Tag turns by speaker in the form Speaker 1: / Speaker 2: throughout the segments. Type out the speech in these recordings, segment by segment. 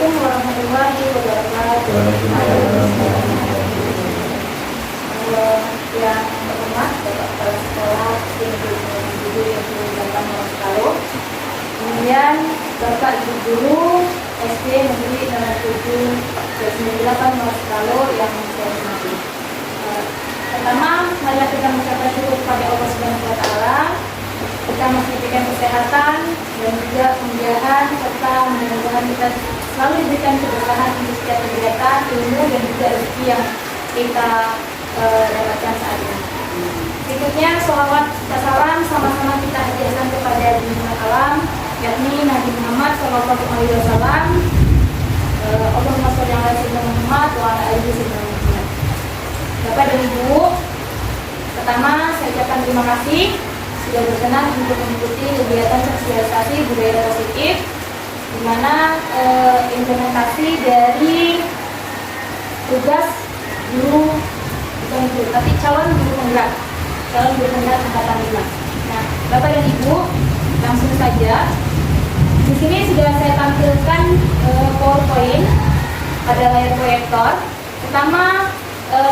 Speaker 1: Assalamualaikum warahmatullahi wabarakatuh. Yang terhormat Bapak Kepala Sekolah Guru yang Bapak Kalau, kemudian Bapak Ibu Guru SD Negeri 67/98 Kalau yang saya hormati. Pertama, marilah kita mengucapkan syukur kepada Allah Subhanahu wa Ta'ala. Kita masih diberikan kesehatan dan juga kemudahan serta mudah-mudahan kita selalu diberikan keberkahan untuk setiap kegiatan, ilmu dan juga rezeki yang kita dapatkan saat ini. Berikutnya, sholawat serta salam sama-sama kita hadiahkan kepada junjungan alam, yakni Nabi Muhammad SAW. Allahumma sholli ala sayyidina Muhammad wa ala alihi sayyidina Muhammad. Bapak dan Ibu, pertama saya ucapkan terima kasih sudah berkenan untuk mengikuti kegiatan sosialisasi budaya positif, di mana implementasi dari tugas guru, bukan guru, tapi calon guru penggerak angkatan 5. Nah, Bapak dan Ibu, langsung saja. Di sini sudah saya tampilkan PowerPoint pada layar proyektor. Pertama,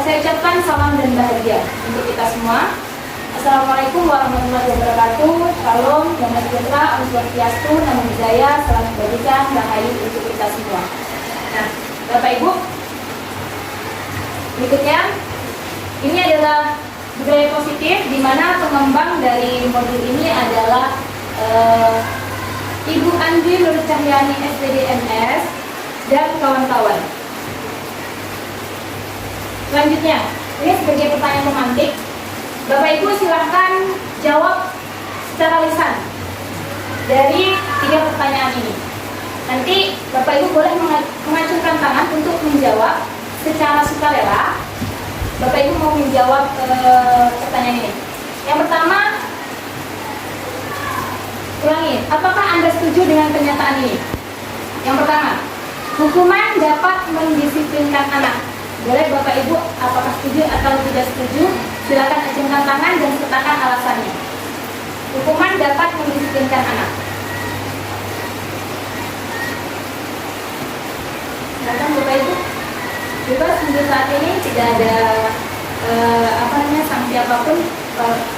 Speaker 1: saya ucapkan salam dan bahagia untuk kita semua. Assalamualaikum warahmatullahi wabarakatuh. Shalom, damai sejahtera, Om Swastiastu, Namo Buddhaya, salam kebajikan, rahayu untuk kita semua. Nah, Bapak Ibu, berikutnya ini adalah budaya positif, di mana pengembang dari modul ini adalah Ibu Andri Nur Cahyani SPDMS dan kawan-kawan. Selanjutnya, ini sebagai pertanyaan pemantik. Bapak Ibu silahkan jawab secara lisan dari 3 pertanyaan ini. Nanti Bapak Ibu boleh mengacungkan tangan untuk menjawab secara sukarela. Bapak Ibu mau menjawab pertanyaan ini. Yang pertama, ulangi, apakah Anda setuju dengan pernyataan ini? Yang pertama, hukuman dapat mendisiplinkan anak. Boleh Bapak Ibu apakah setuju atau tidak setuju? Silakan acungkan tangan dan sertakan alasannya. Hukuman dapat mendisiplinkan anak. Silakan Bapak Ibu. Bebas untuk saat ini, tidak ada sanksi apapun.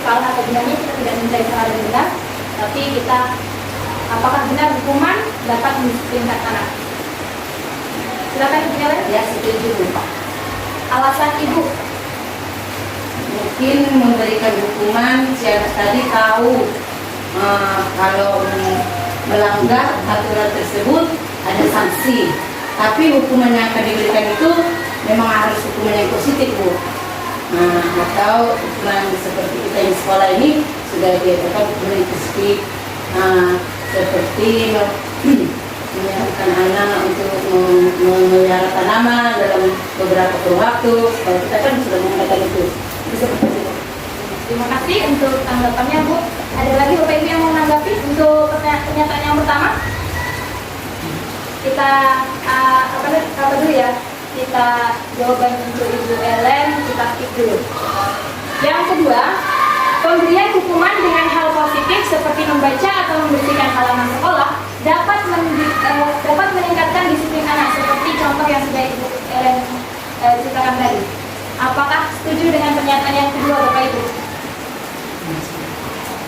Speaker 1: Salah atau benarnya kita tidak mencari salah dan benar, tapi kita apakah benar hukuman dapat mendisiplinkan anak. Silakan Ibu Ellen.
Speaker 2: Ya, setuju Pak.
Speaker 1: Alasan Ibu?
Speaker 2: Mungkin memberikan hukuman siapa tadi tahu kalau melanggar aturan tersebut ada sanksi. Tapi hukuman yang akan diberikan itu memang harus hukuman yang positif, Bu. Atau hukuman seperti kita yang sekolah ini sudah diadakan hukuman yang positif, seperti menyiapkan anak untuk memelihara tanaman dalam beberapa waktu. Kalau kita kan sudah mengatakan itu.
Speaker 1: Terima kasih untuk tanggapannya, Bu. Ada lagi Bapak Ibu yang mau menanggapi untuk pernyataan yang pertama? Kita apa dulu ya? Kita jawaban untuk Ibu Ellen, kita skip dulu. Yang kedua, pemberian hukuman dengan hal positif seperti membaca atau membersihkan halaman sekolah dapat meningkatkan disiplin anak, seperti contoh yang sudah Ibu Ellen ceritakan tadi. Apakah setuju dengan pernyataan yang kedua Bapak Ibu?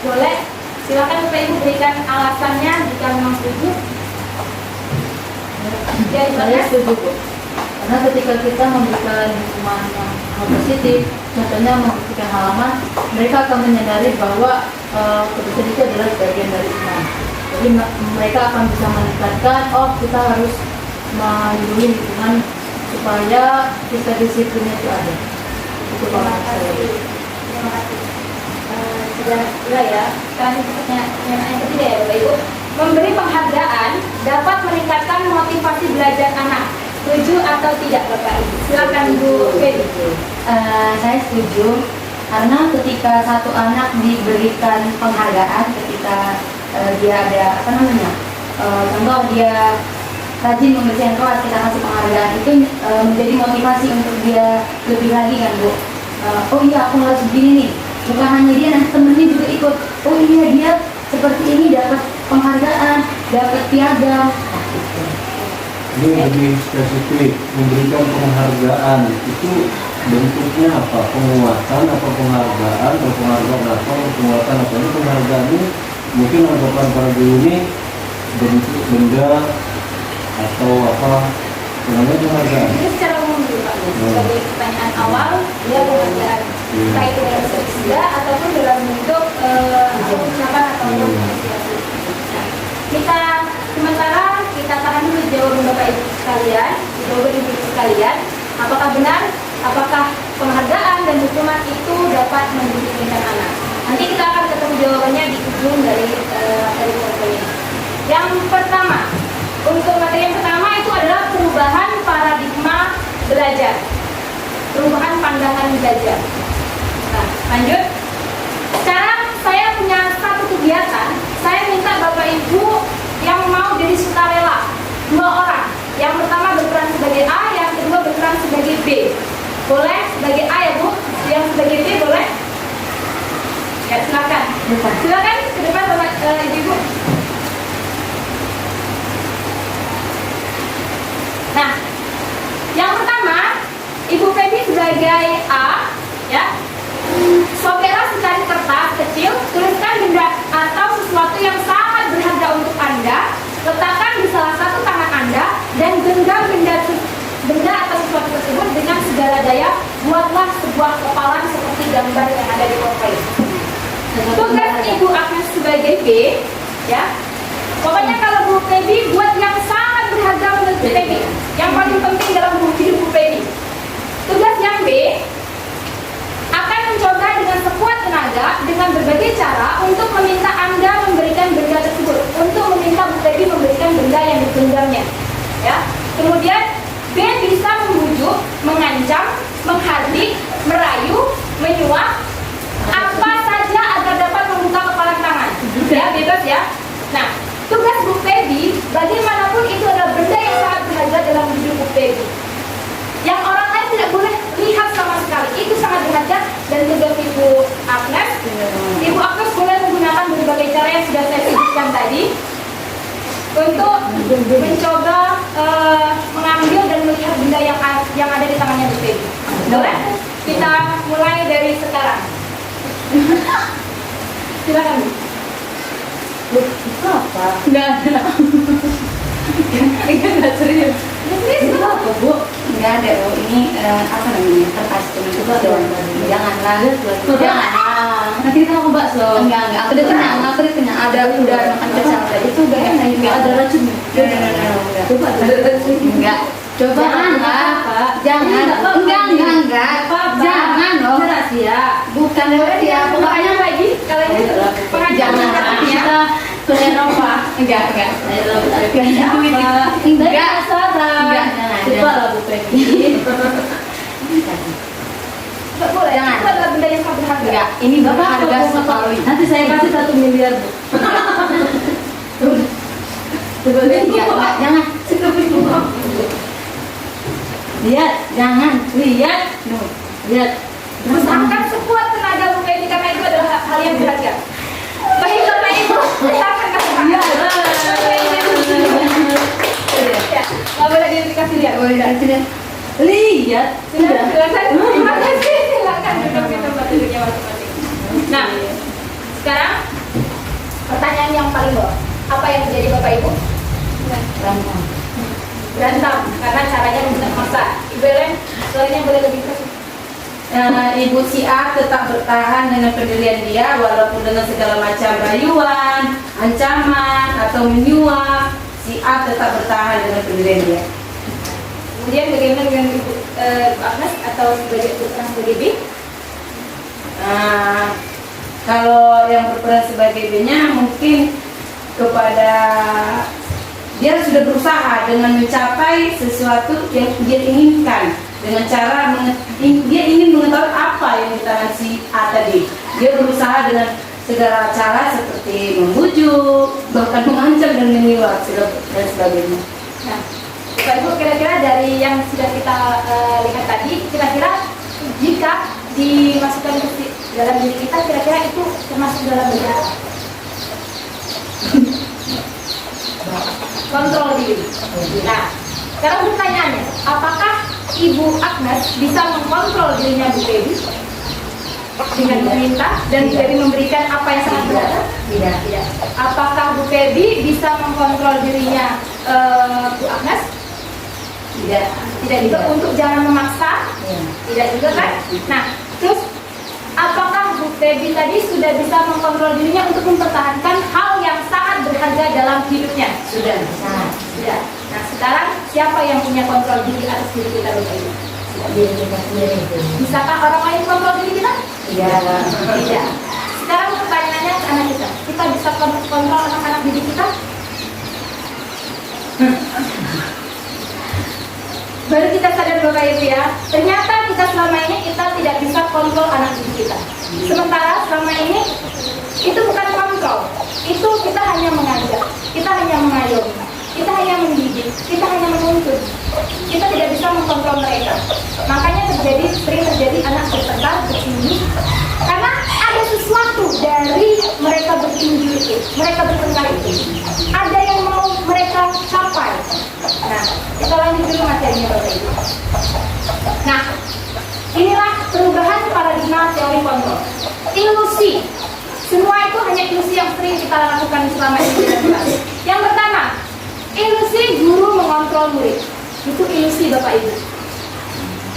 Speaker 1: Boleh, silakan Bapak Ibu berikan alasannya jika memang setuju.
Speaker 3: Saya setuju, Bu. Karena ketika kita memberikan hukuman yang positif, contohnya membersihkan halaman, mereka akan menyadari bahwa kebersihan itu adalah bagian dari iman. Jadi mereka akan bisa meningkatkan, kita harus melindungi lingkungan supaya kita disiplinnya itu ada. Itu
Speaker 1: Terima kasih. Terima kasih. Sudah ya. Sekarang pertanyaan yang ketiga ya Bapak Ibu. Memberi penghargaan dapat meningkatkan motivasi belajar anak. Setuju atau tidak Bapak Ibu? Silakan Bu Fedi.
Speaker 3: Saya setuju, karena ketika satu anak diberikan penghargaan, ketika dia ada contoh dia rajin membersihkan kelas, kita kasih penghargaan, itu menjadi motivasi untuk dia lebih lagi kan, Bu. Oh iya, aku harus begini nih. Bukan hanya dia, nanti temennya juga ikut. Oh iya, dia seperti ini dapat penghargaan, dapat piagam.
Speaker 4: Ini lebih spesifik, memberikan penghargaan itu bentuknya apa? Penguatan apa penghargaan? Atau penghargaan apa? Penguatan apa? Ini penghargaan ini mungkin anggapan para guru ini bentuk benda atau apa? Namanya penghargaan.
Speaker 1: Ini secara umum dulu Pak, sebagai pertanyaan awal, dia penghargaan. Entah itu dalam setia ataupun dalam bentuk ucapan ataupun apresiasi. Nah, kita sementara kita tahan dulu jawaban Bapak Ibu sekalian, jawaban Ibu sekalian. Apakah benar? Apakah penghargaan dan hukuman itu dapat mendisiplinkan anak? Nanti kita akan ketemu jawabannya di ujung dari materi ini. Yang pertama, untuk materi yang pertama itu adalah perubahan paradigma belajar, perubahan pandangan belajar. Nah, lanjut. Sekarang saya punya satu kegiatan. Saya minta Bapak Ibu yang mau jadi sukarela, 2 orang. Yang pertama berperan sebagai A, yang kedua berperan sebagai B. Boleh sebagai A ya Bu? Yang sebagai B boleh? Ya silakan. Silakan ke depan Bapak Ibu. Nah, yang pertama Ibu Feby sebagai A, ya. Sobeklah secari kertas kecil, tuliskan benda atau sesuatu yang sangat berharga untuk Anda, letakkan di salah satu tangan Anda, dan genggam benda atau sesuatu tersebut dengan segala daya. Buatlah sebuah kepalan seperti gambar yang ada di profil. Tugas Ibu Agnes sebagai B, ya. Pokoknya kalau Bu Feby buat yang sangat berharga menurut Bu Feby, yang paling penting dalam hidup Bu Feby. Tugas yang B akan mencoba dengan sekuat tenaga dengan berbagai cara untuk meminta Anda memberikan benda tersebut, untuk meminta Bu Feby memberikan benda yang digenggamnya, ya. Kemudian B bisa membujuk, mengancam, menghardik, merayu, menyuap, apa saja agar dapat membuka kepalan tangan, ya, bebas ya. Nah, tugas Bu Feby bagaimanapun itu adalah benda yang sangat berharga dalam hidup Bu Feby, yang orang lain tidak boleh lihat sama sekali. Itu sangat berharga, dan tugas Ibu Agnes, Ibu Agnes boleh menggunakan berbagai cara yang sudah saya sebutkan tadi untuk mencoba mengambil dan melihat benda yang ada di tangannya Bu Feby. Boleh? Kita mulai dari sekarang. Silakan Bu.
Speaker 3: Itu apa?
Speaker 1: Enggak ada. Enggak serius.
Speaker 3: Itu apa Bu? Nggak ada Bu, ini apa namanya? Kertas coba dong. Janganlah, jangan. Nanti kita mau bakso. Enggak. Aku udah kenyang. Ada udah makan kecap tadi. Itu gak enak. Enggak ada racun. Enggak. Coba ada racun. Enggak. Coba jangan. Enggak. Jangan loh. Rahasia. Bukan rahasia.
Speaker 1: Pokoknya lagi kalau ini pengajaran
Speaker 3: Kita ke Eropa. Enggak. Coba lah Bu Feby.
Speaker 1: Enggak boleh.
Speaker 3: Jangan.
Speaker 1: Itu adalah benda yang sangat berharga.
Speaker 3: Enggak, ini berharga sekali.
Speaker 5: Nanti saya kasih 1 miliar Bu.
Speaker 3: Coba lihat, jangan. Lihat, jangan. Lihat. Lihat.
Speaker 1: Usahakan sekuat tenaga Bu Feby karena itu adalah hal yang berharga. Baik Bapak Ibu, silakan kasih hak. Ya, nggak boleh dikasih lihat.
Speaker 3: Boleh kasih lihat.
Speaker 5: Lihat.
Speaker 1: Silakan. Terima kasih. Silakan duduk di tempat duduknya masing-masing. Nah, sekarang pertanyaan yang paling bawah. Apa yang terjadi Bapak Ibu? Berantem karena caranya menggunakan masa. Ibu Ellen, soalnya boleh lebih keras.
Speaker 2: Ibu si A tetap bertahan dengan pendirian dia walaupun dengan segala macam rayuan, ancaman atau menyuap. Si A tetap bertahan dengan pendirian dia.
Speaker 1: Kemudian bagaimana dengan Ibu Agnes atau sebagai B?
Speaker 2: Kalau yang berperan sebagai B-nya mungkin kepada dia sudah berusaha dengan mencapai sesuatu yang dia inginkan dengan cara dia ingin mengetahui apa yang di tangan si A tadi. Dia berusaha dengan segala cara seperti membujuk, bahkan mengancam dan menyuap dan sebagainya.
Speaker 1: Nah, Bapak Ibu, kira-kira dari yang sudah kita lihat tadi, kira-kira jika dimasukkan ke dalam diri kita, kira-kira itu termasuk dalam benda apa? Kontrol diri. Nah, Sekarang pertanyaannya, apakah Ibu Agnes bisa mengkontrol dirinya Bu Feby dengan meminta dan Bu Feby memberikan apa yang sangat berharga?
Speaker 3: Tidak.
Speaker 1: Apakah Bu Feby bisa mengkontrol dirinya Bu Agnes?
Speaker 3: Tidak.
Speaker 1: Tidak juga untuk jangan memaksa?
Speaker 3: Iya.
Speaker 1: Tidak juga kan? Nah, terus apakah Bu Feby tadi sudah bisa mengkontrol dirinya untuk mempertahankan hal yang sangat berharga dalam hidupnya?
Speaker 2: Sudah.
Speaker 1: Sudah. Nah, sekarang siapa yang punya kontrol diri atas diri kita Bu Feby?
Speaker 3: Diri kita sendiri itu.
Speaker 1: Bisakah orang lain kontrol diri kita?
Speaker 3: Tidak.
Speaker 1: Tidak. Sekarang pertanyaannya ke anak kita. Kita bisa kontrol anak-anak didik kita? Baru kita sadar Bapak Ibu ya, ternyata kita selama ini kita tidak bisa kontrol anak didik kita. Sementara selama ini itu bukan kontrol, itu kita hanya mengajak, kita hanya mengayomi, kita hanya mendidik, kita hanya menuntut. Kita tidak bisa mengkontrol mereka. Makanya sering terjadi anak bertengkar, bertindih, karena ada sesuatu dari mereka bertindih itu, mereka bertengkar itu. Ada yang mau mereka capai. Nah, kita lanjut dulu materinya Bapak Ibu. Nah, inilah perubahan paradigma teori kontrol. Ilusi. Semua itu hanya ilusi yang sering kita lakukan selama ini di kelas. Yang pertama, ilusi guru mengontrol murid. Itu ilusi Bapak Ibu.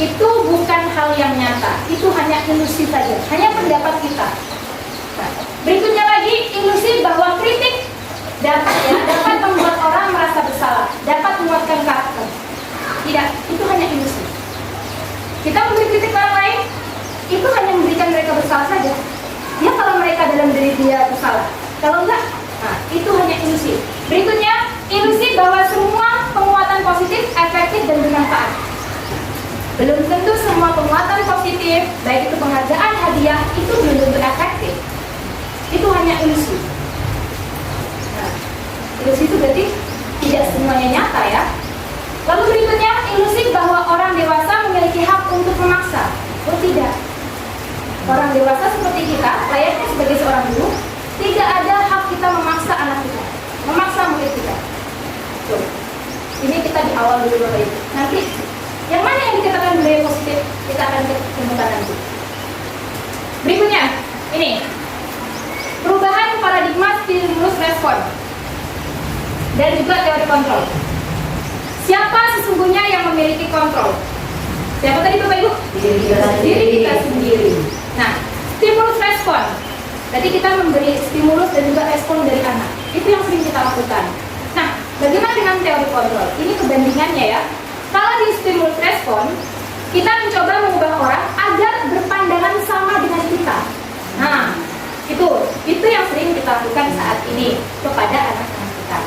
Speaker 1: Itu bukan hal yang nyata. Itu hanya ilusi saja. Hanya pendapat kita. Nah, berikutnya lagi, ilusi bahwa kritik dapat membuat orang merasa bersalah, dapat menguatkan karakter. Tidak, itu hanya ilusi. Kita memberi kritik orang lain, itu hanya memberikan mereka bersalah saja. Ya kalau mereka dalam diri dia bersalah. Kalau enggak, nah itu hanya ilusi. Berikutnya, ilusi bahwa semua penguatan positif, efektif dan bermanfaat. Belum tentu semua penguatan positif, baik itu penghargaan, hadiah, itu belum tentu efektif. Itu hanya ilusi. Nah, ilusi itu berarti tidak semuanya nyata ya. Lalu berikutnya, ilusi bahwa orang dewasa memiliki hak untuk memaksa. Oh tidak. Orang dewasa seperti kita, layaknya sebagai seorang guru, tidak ada hak kita memaksa anak kita, memaksa murid kita. Tuh. Ini kita di awal dulu Bapak Ibu. Nanti yang mana yang dikatakan budaya positif, kita akan ketemukan nanti. Berikutnya, ini perubahan paradigma stimulus respon dan juga teori kontrol. Siapa sesungguhnya yang memiliki kontrol? Siapa tadi Bapak Ibu? Diri kita sendiri. Nah, stimulus respon. Jadi kita memberi stimulus dan juga respon dari anak. Itu yang sering kita lakukan. Nah, bagaimana dengan teori kontrol? Ini kebandingannya ya. Kalau di stimulus respon, kita mencoba mengubah orang agar berpandangan sama dengan kita. Nah, itu yang sering kita lakukan saat ini kepada anak-anak kita.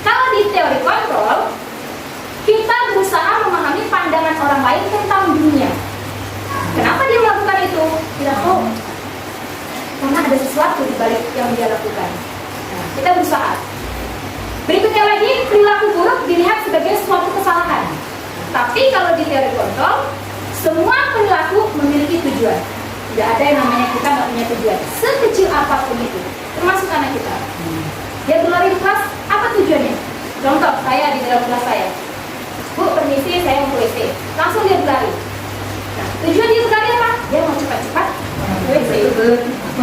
Speaker 1: Kalau di teori kontrol, kita berusaha memahami pandangan orang lain tentang dunia. Kenapa dia melakukan itu? Tidak tahu. Karena ada sesuatu di balik yang dia lakukan. Nah, kita berusaha. Berikutnya lagi, perilaku buruk dilihat sebagai suatu kesalahan. Tapi kalau di teori kontrol, semua perilaku memiliki tujuan. Tidak ada yang namanya kita nggak punya tujuan. Sekecil apapun itu, termasuk anak kita. Dia berlari di kelas, apa tujuannya? Contoh, saya di dalam kelas saya. Bu, permisi, saya mau ke WC. Langsung dia berlari. Nah, tujuan dia berlari apa? Dia mau cepat-cepat ke WC.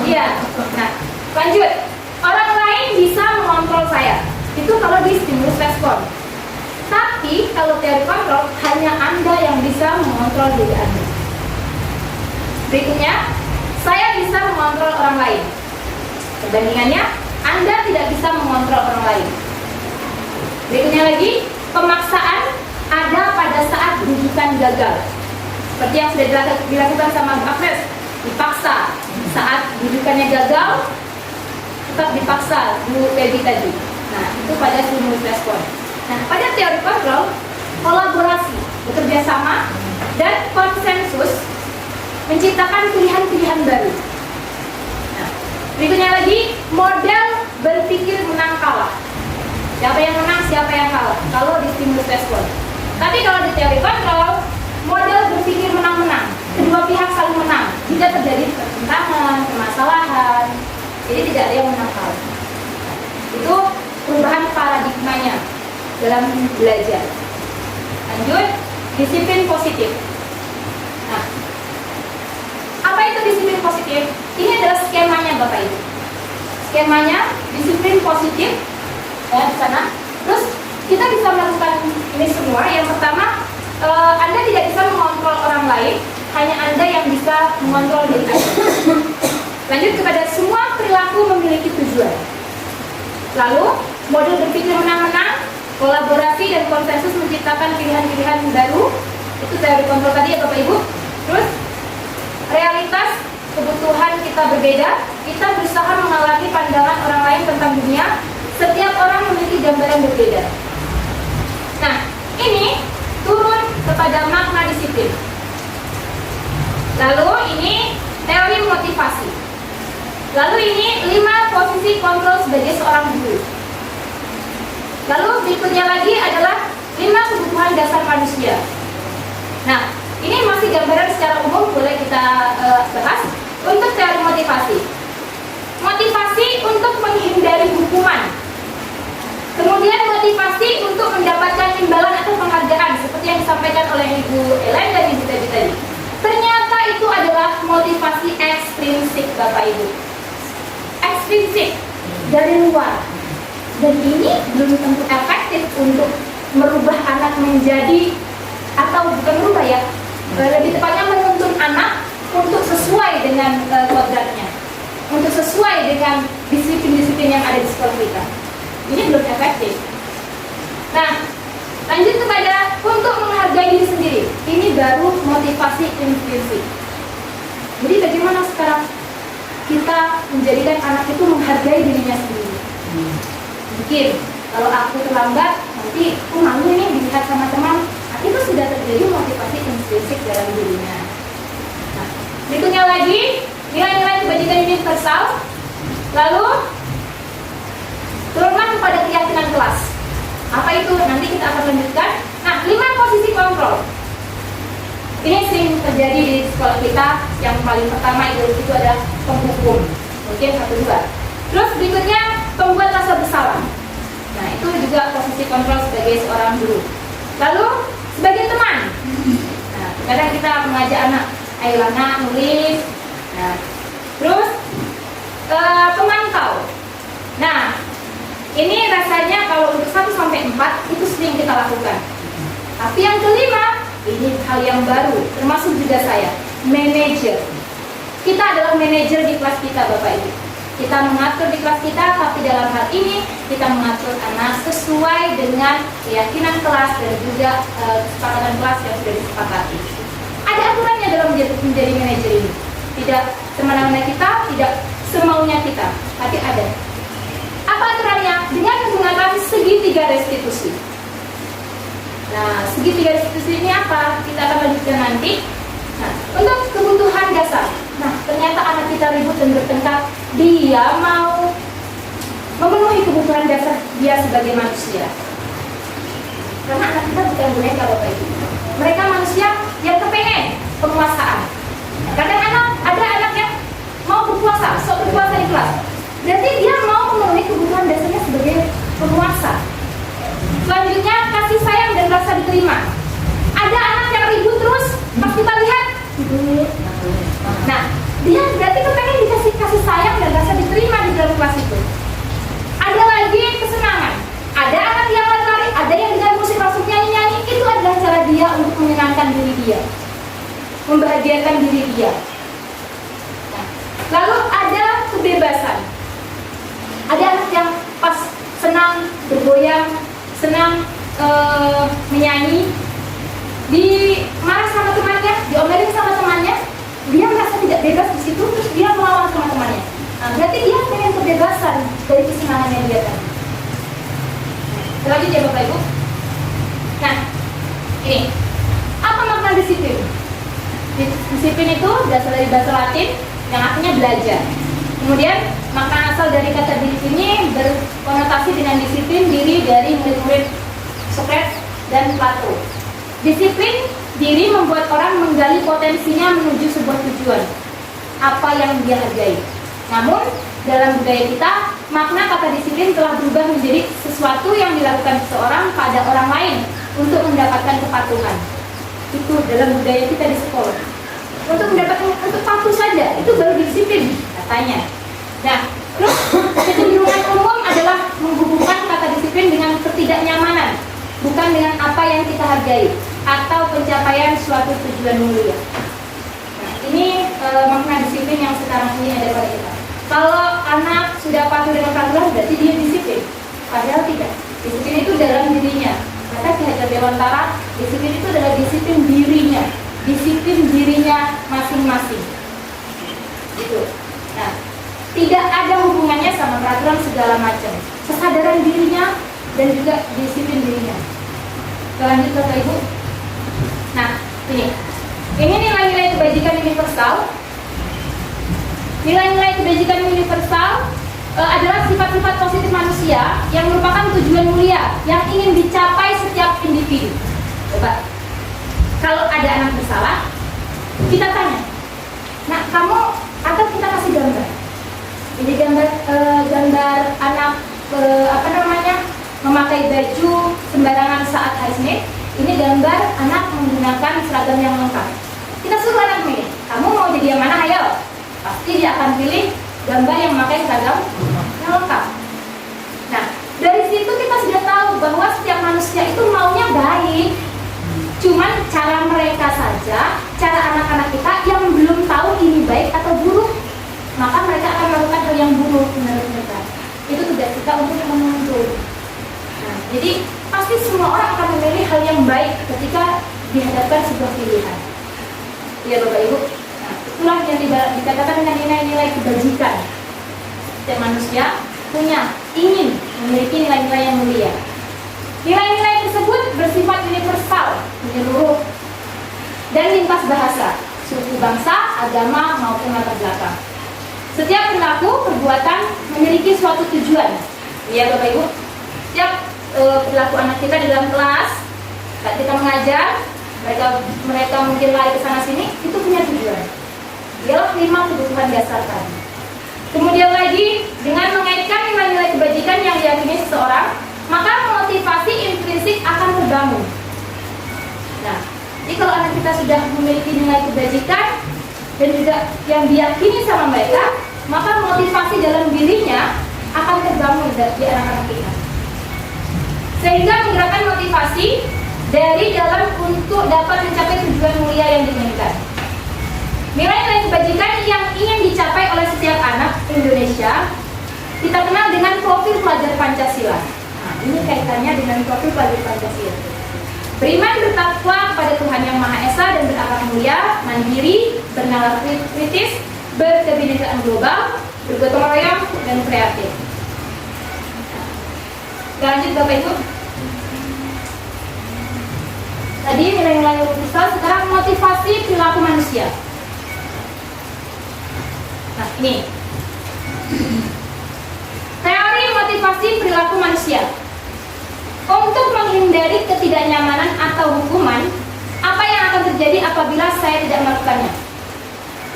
Speaker 1: Iya. Nah, lanjut. Orang lain bisa mengontrol saya. Itu kalau di stimulus respon. Tapi kalau teori kontrol, hanya Anda yang bisa mengontrol diri Anda. Berikutnya, saya bisa mengontrol orang lain. Perbandingannya, Anda tidak bisa mengontrol orang lain. Berikutnya lagi, pemaksaan ada pada saat rujukan gagal. Seperti yang sudah dilakukan sama Bu Agnes, dipaksa. Saat rujukannya gagal, tetap dipaksa Bu Feby tadi. Nah, itu pada stimulus respon. Nah, pada teori kontrol, kolaborasi, bekerja sama, dan konsensus menciptakan pilihan-pilihan baru. Nah, berikutnya lagi, model berpikir menang kalah. Siapa yang menang, siapa yang kalah. Kalau di stimulus respon. Tapi kalau di teori kontrol, model berpikir menang-menang. Kedua pihak saling menang. Jika terjadi pertentangan, permasalahan, jadi tidak ada yang menang kalah. Itu perubahan paradigmanya dalam belajar. Lanjut, disiplin positif. Nah, apa itu disiplin positif? Ini adalah skemanya Bapak Ibu. Skemanya disiplin positif ya di sana. Terus kita bisa melakukan ini semua. Yang pertama, Anda tidak bisa mengontrol orang lain, hanya Anda yang bisa mengontrol diri Anda. Lanjut kepada semua perilaku memiliki tujuan. Lalu, model berpikir menang-menang, kolaborasi dan konsensus menciptakan pilihan-pilihan baru. Itu teori kontrol tadi ya Bapak Ibu. Terus, realitas kebutuhan kita berbeda. Kita berusaha mengalami pandangan orang lain tentang dunia. Setiap orang memiliki gambaran berbeda. Nah, ini turun kepada makna disiplin. Lalu ini teori motivasi. Lalu ini 5 posisi kontrol sebagai seorang guru. Lalu berikutnya lagi adalah 5 kebutuhan dasar manusia. Nah, ini masih gambaran secara umum, boleh kita bahas. Untuk teori motivasi. Motivasi untuk menghindari hukuman. Kemudian motivasi untuk mendapatkan imbalan atau penghargaan seperti yang disampaikan oleh Ibu Ellen dan Ibu Debbie tadi. Ternyata itu adalah motivasi ekstrinsik Bapak Ibu. Ekstrinsik dari luar. Dan ini belum tentu efektif untuk merubah anak menjadi, atau bukan merubah ya, lebih tepatnya menuntun anak untuk sesuai dengan kodratnya, untuk sesuai dengan disiplin-disiplin yang ada di sekolah kita. Ini belum efektif. Nah, lanjut kepada untuk menghargai diri sendiri. Ini baru motivasi intrinsik. Jadi bagaimana sekarang kita menjadikan anak itu menghargai dirinya sendiri? Mungkin kalau aku terlambat, nanti aku malu nih dilihat sama teman. Nah, itu sudah terjadi motivasi intrinsik dalam dirinya. Nah, berikutnya lagi nilai-nilai kebajikan universal. Lalu turunlah kepada keyakinan kelas. Apa itu? Nanti kita akan lanjutkan. Nah, 5 posisi kontrol. Ini sering terjadi di sekolah kita. Yang paling pertama itu adalah penghukum. Mungkin 1-2. Terus berikutnya pembuat rasa bersalah. Nah, itu juga posisi kontrol sebagai seorang guru. Lalu sebagai teman. Nah, kadang kita mengajak anak, ayolah nak nulis. Nah, terus pemantau. Nah, ini rasanya kalau untuk 1-4 itu sering kita lakukan. Tapi yang kelima, ini hal yang baru, termasuk juga saya, manajer. Kita adalah manajer di kelas kita Bapak Ibu. Kita mengatur di kelas kita, tapi dalam hal ini kita mengatur anak sesuai dengan keyakinan kelas dan juga kesepakatan kelas yang sudah disepakati. Ada aturannya dalam menjadi manajer ini. Tidak semena-mena kita, tidak semaunya kita, tapi ada. Apa aturannya? Dengan menggunakan segitiga restitusi. Nah, segitiga restitusi ini apa? Kita akan lanjutkan nanti. Nah, untuk kebutuhan dasar. Nah, ternyata anak kita ribut dan bertengkar. Dia mau memenuhi kebutuhan dasar dia sebagai manusia. Karena anak kita bukan boneka Bapak Ibu. Mereka manusia yang kepengen penguasaan. Kadang ada anak yang mau berkuasa, sok berkuasa di kelas. Berarti dia mau memenuhi kebutuhan dasarnya sebagai penguasa. Selanjutnya kasih sayang dan rasa diterima. Ada anak yang ribut terus, pas kita lihat, nah dia berarti kepengen dikasih kasih sayang dan rasa diterima di dalam kelas itu. Ada lagi kesenangan. Ada anak yang lari-lari, ada yang dengan musik langsung nyanyi-nyanyi. Itu adalah cara dia untuk menyenangkan diri dia, membahagiakan diri dia. Nah, lalu ada kebebasan. Ada anak yang pas senang bergoyang, senang menyanyi, dimarah sama temannya, diomelin sama temannya, dia merasa tidak bebas di situ, terus dia melawan sama temannya. Nah, berarti dia pengen kebebasan dari kesenangannya dia kan. Lanjut ya Bapak Ibu. Nah, ini apa makna disiplin? Disiplin itu berasal dari bahasa Latin yang artinya belajar. Kemudian makna asal dari kata disiplin ini berkonotasi dengan disiplin diri dari murid-murid Socrates dan Plato. Disiplin diri membuat orang menggali potensinya menuju sebuah tujuan, apa yang dia hargai. Namun dalam budaya kita, makna kata disiplin telah berubah menjadi sesuatu yang dilakukan seseorang pada orang lain untuk mendapatkan kepatuhan. Itu dalam budaya kita di sekolah. Untuk patuh saja itu baru disiplin katanya. Nah, terus kecenderungan umum adalah menghubungkan kata disiplin dengan ketidaknyamanan, bukan dengan apa yang kita hargai atau pencapaian suatu tujuan mulia. Nah, ini makna disiplin yang sekarang ini ada pada kita. Kalau anak sudah patuh dengan peraturan berarti dia disiplin, padahal tidak. Disiplin itu dalam dirinya. Kata Ki Hajar Dewantara, disiplin itu adalah disiplin dirinya masing-masing. Gitu. Nah, tidak ada hubungannya sama peraturan segala macam. Kesadaran dirinya dan juga disiplin dirinya. Lanjut Bapak Ibu. Nah, ini nilai-nilai kebajikan universal. Nilai-nilai kebajikan universal adalah sifat-sifat positif manusia yang merupakan tujuan mulia yang ingin dicapai setiap individu. Coba, kalau ada anak bersalah, kita tanya, nah kamu, atau kita kasih gambar. Ini gambar anak memakai baju sembarangan saat hari Senin. Ini gambar anak menggunakan seragam yang lengkap. Kita suruh anak milih, kamu mau jadi yang mana? Ayo. Pasti dia akan pilih gambar yang memakai seragam yang lengkap. Nah, dari situ kita sudah tahu bahwa setiap manusia itu maunya baik. Cuman cara mereka saja, cara anak-anak kita yang belum tahu ini baik atau buruk, maka mereka akan melakukan hal yang buruk menurut mereka. Itu tugas kita untuk menuntun. Nah, jadi pasti semua orang akan memilih hal yang baik ketika dihadapkan sebuah pilihan. Ya Bapak Ibu. Nah, itulah yang dikatakan dengan nilai-nilai kebajikan. Setiap manusia ingin memiliki nilai-nilai yang mulia. Nilai-nilai tersebut bersifat universal, menyeluruh, dan lintas bahasa, suku bangsa, agama, maupun latar belakang. Setiap perilaku, perbuatan memiliki suatu tujuan. Ya Bapak Ibu, setiap perilaku anak kita di dalam kelas, saat kita mengajar, mereka mungkin lari ke sana sini, itu punya tujuan. Ialah 5 kebutuhan dasar tadi. Kemudian lagi, dengan mengaitkan nilai-nilai kebajikan yang diyakini seseorang, maka motivasi intrinsik akan terbangun. Nah, jadi kalau anak kita sudah memiliki nilai kebajikan dan juga yang diyakini sama mereka, maka motivasi dalam dirinya akan terbangun di anak-anak kita. Sehingga menggerakkan motivasi dari dalam untuk dapat mencapai tujuan mulia yang diinginkan. Nilai-nilai kebajikan yang ingin dicapai oleh setiap anak Indonesia kita kenal dengan profil pelajar Pancasila. Nah, ini kaitannya dengan profil pelajar Pancasila. Beriman bertakwa kepada Tuhan Yang Maha Esa dan berakhlak mulia, mandiri, bernalar kritis, berkebinekaan global, bergotong royong, dan kreatif. Lanjut Bapak Ibu. Tadi nilai-nilai universal, sekarang motivasi perilaku manusia. Nah, ini teori motivasi perilaku manusia. Untuk menghindari ketidaknyamanan atau hukuman, apa yang akan terjadi apabila saya tidak melakukannya?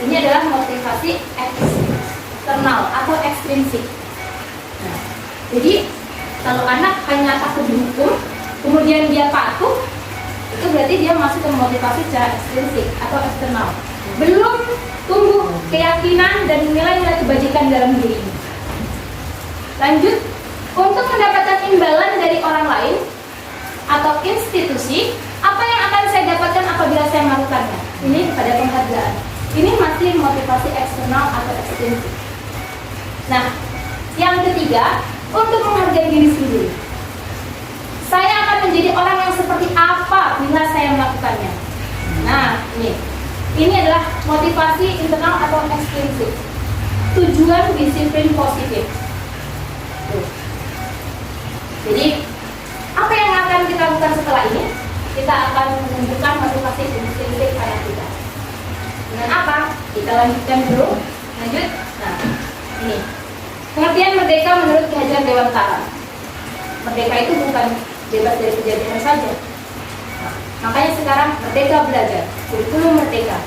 Speaker 1: Ini adalah motivasi eksternal atau ekstrinsik. Nah, jadi kalau anak hanya takut dihukum, kemudian dia patuh, itu berarti dia masuk ke motivasi secara ekstrinsik atau eksternal. Belum tumbuh keyakinan dan nilai-nilai kebajikan dalam dirinya. Lanjut, untuk mendapatkan imbalan dari orang lain atau institusi, apa yang akan saya dapatkan apabila saya melakukannya? Ini pada penghargaan. Ini masih motivasi eksternal atau ekstrinsik. Nah, yang ketiga, untuk menghargai diri sendiri. Saya akan menjadi orang yang seperti apa bila saya melakukannya? Nah, ini adalah motivasi internal atau ekstrinsik. Tujuan disiplin positif. Jadi, apa yang akan kita lakukan setelah ini? Kita akan menunjukkan motivasi intrinsik pada kita. Dengan apa? Kita lanjutkan dulu. Lanjut. Nah, ini. Pengertian merdeka menurut Ki Hajar Dewantara. Merdeka itu bukan bebas dari kejadian saja. Nah, makanya sekarang merdeka belajar, kurikulum merdeka.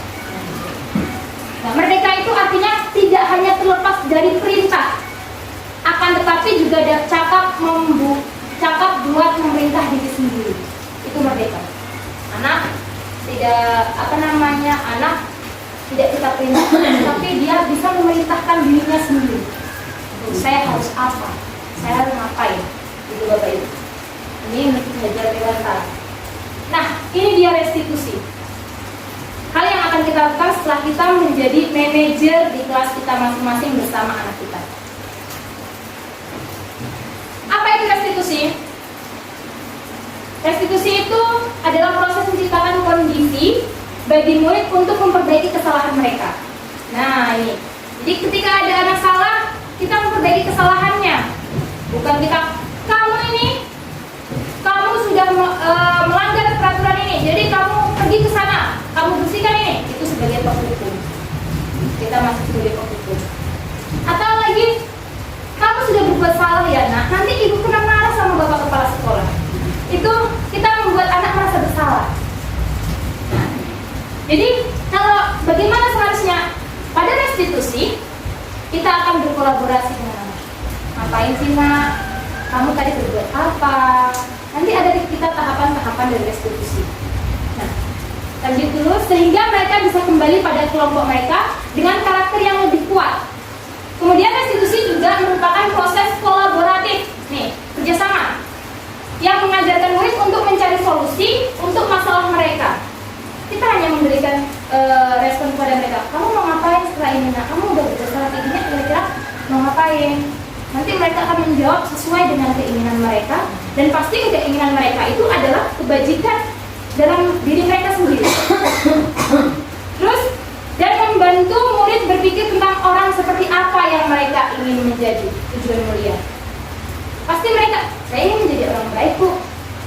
Speaker 1: Nah, merdeka itu artinya tidak hanya terlepas dari perintah, akan tetapi juga ada cakap buat memerintah diri sendiri. Itu merdeka. Anak tidak kita perintahkan, tapi dia bisa memerintahkan dirinya sendiri. Saya harus apa? Saya harus ngapain? Itu Bapak Ibu. Ini untuk belajar dewasa. Nah, ini dia restitusi. Hal yang akan kita lakukan setelah kita menjadi manajer di kelas kita masing-masing bersama anak kita. Apa itu restitusi? Restitusi itu adalah proses menciptakan kondisi bagi murid untuk memperbaiki kesalahan mereka. Nah, ini. Jadi ketika ada anak salah, kita memperbaiki kesalahannya. Bukan kita, kamu sudah melanggar peraturan ini, jadi kamu pergi ke sana, kamu bersihkan ini. Itu sebagai penghukum. Kita masih sebagai penghukum. Atau lagi, kamu sudah berbuat salah ya nak, nanti ibu kena marah sama bapak kepala sekolah. Itu kita membuat anak merasa bersalah. Nah, jadi kalau bagaimana seharusnya pada restitusi kita akan berkolaborasi dengan anak. Ngapain sih nak? Kamu tadi berbuat apa? Nanti ada di kita tahapan-tahapan dari restitusi. Nah, lanjut dulu sehingga mereka bisa kembali pada kelompok mereka dengan karakter yang lebih kuat. Kemudian restitusi juga merupakan proses kolaboratif, nih, kerjasama yang mengajarkan murid untuk mencari solusi untuk masalah mereka. Kita hanya memberikan respon kepada mereka. Kamu mau ngapain setelah ini? Nah, kamu udah bersalah kayak gini, kira-kira mau ngapain? Nanti mereka akan menjawab sesuai dengan keinginan mereka, dan pasti keinginan mereka itu adalah kebajikan dalam diri mereka sendiri. Terus, dan membantu murid berpikir tentang orang seperti apa yang mereka ingin menjadi, tujuan mulia. Pasti mereka, saya ingin menjadi orang baik bu,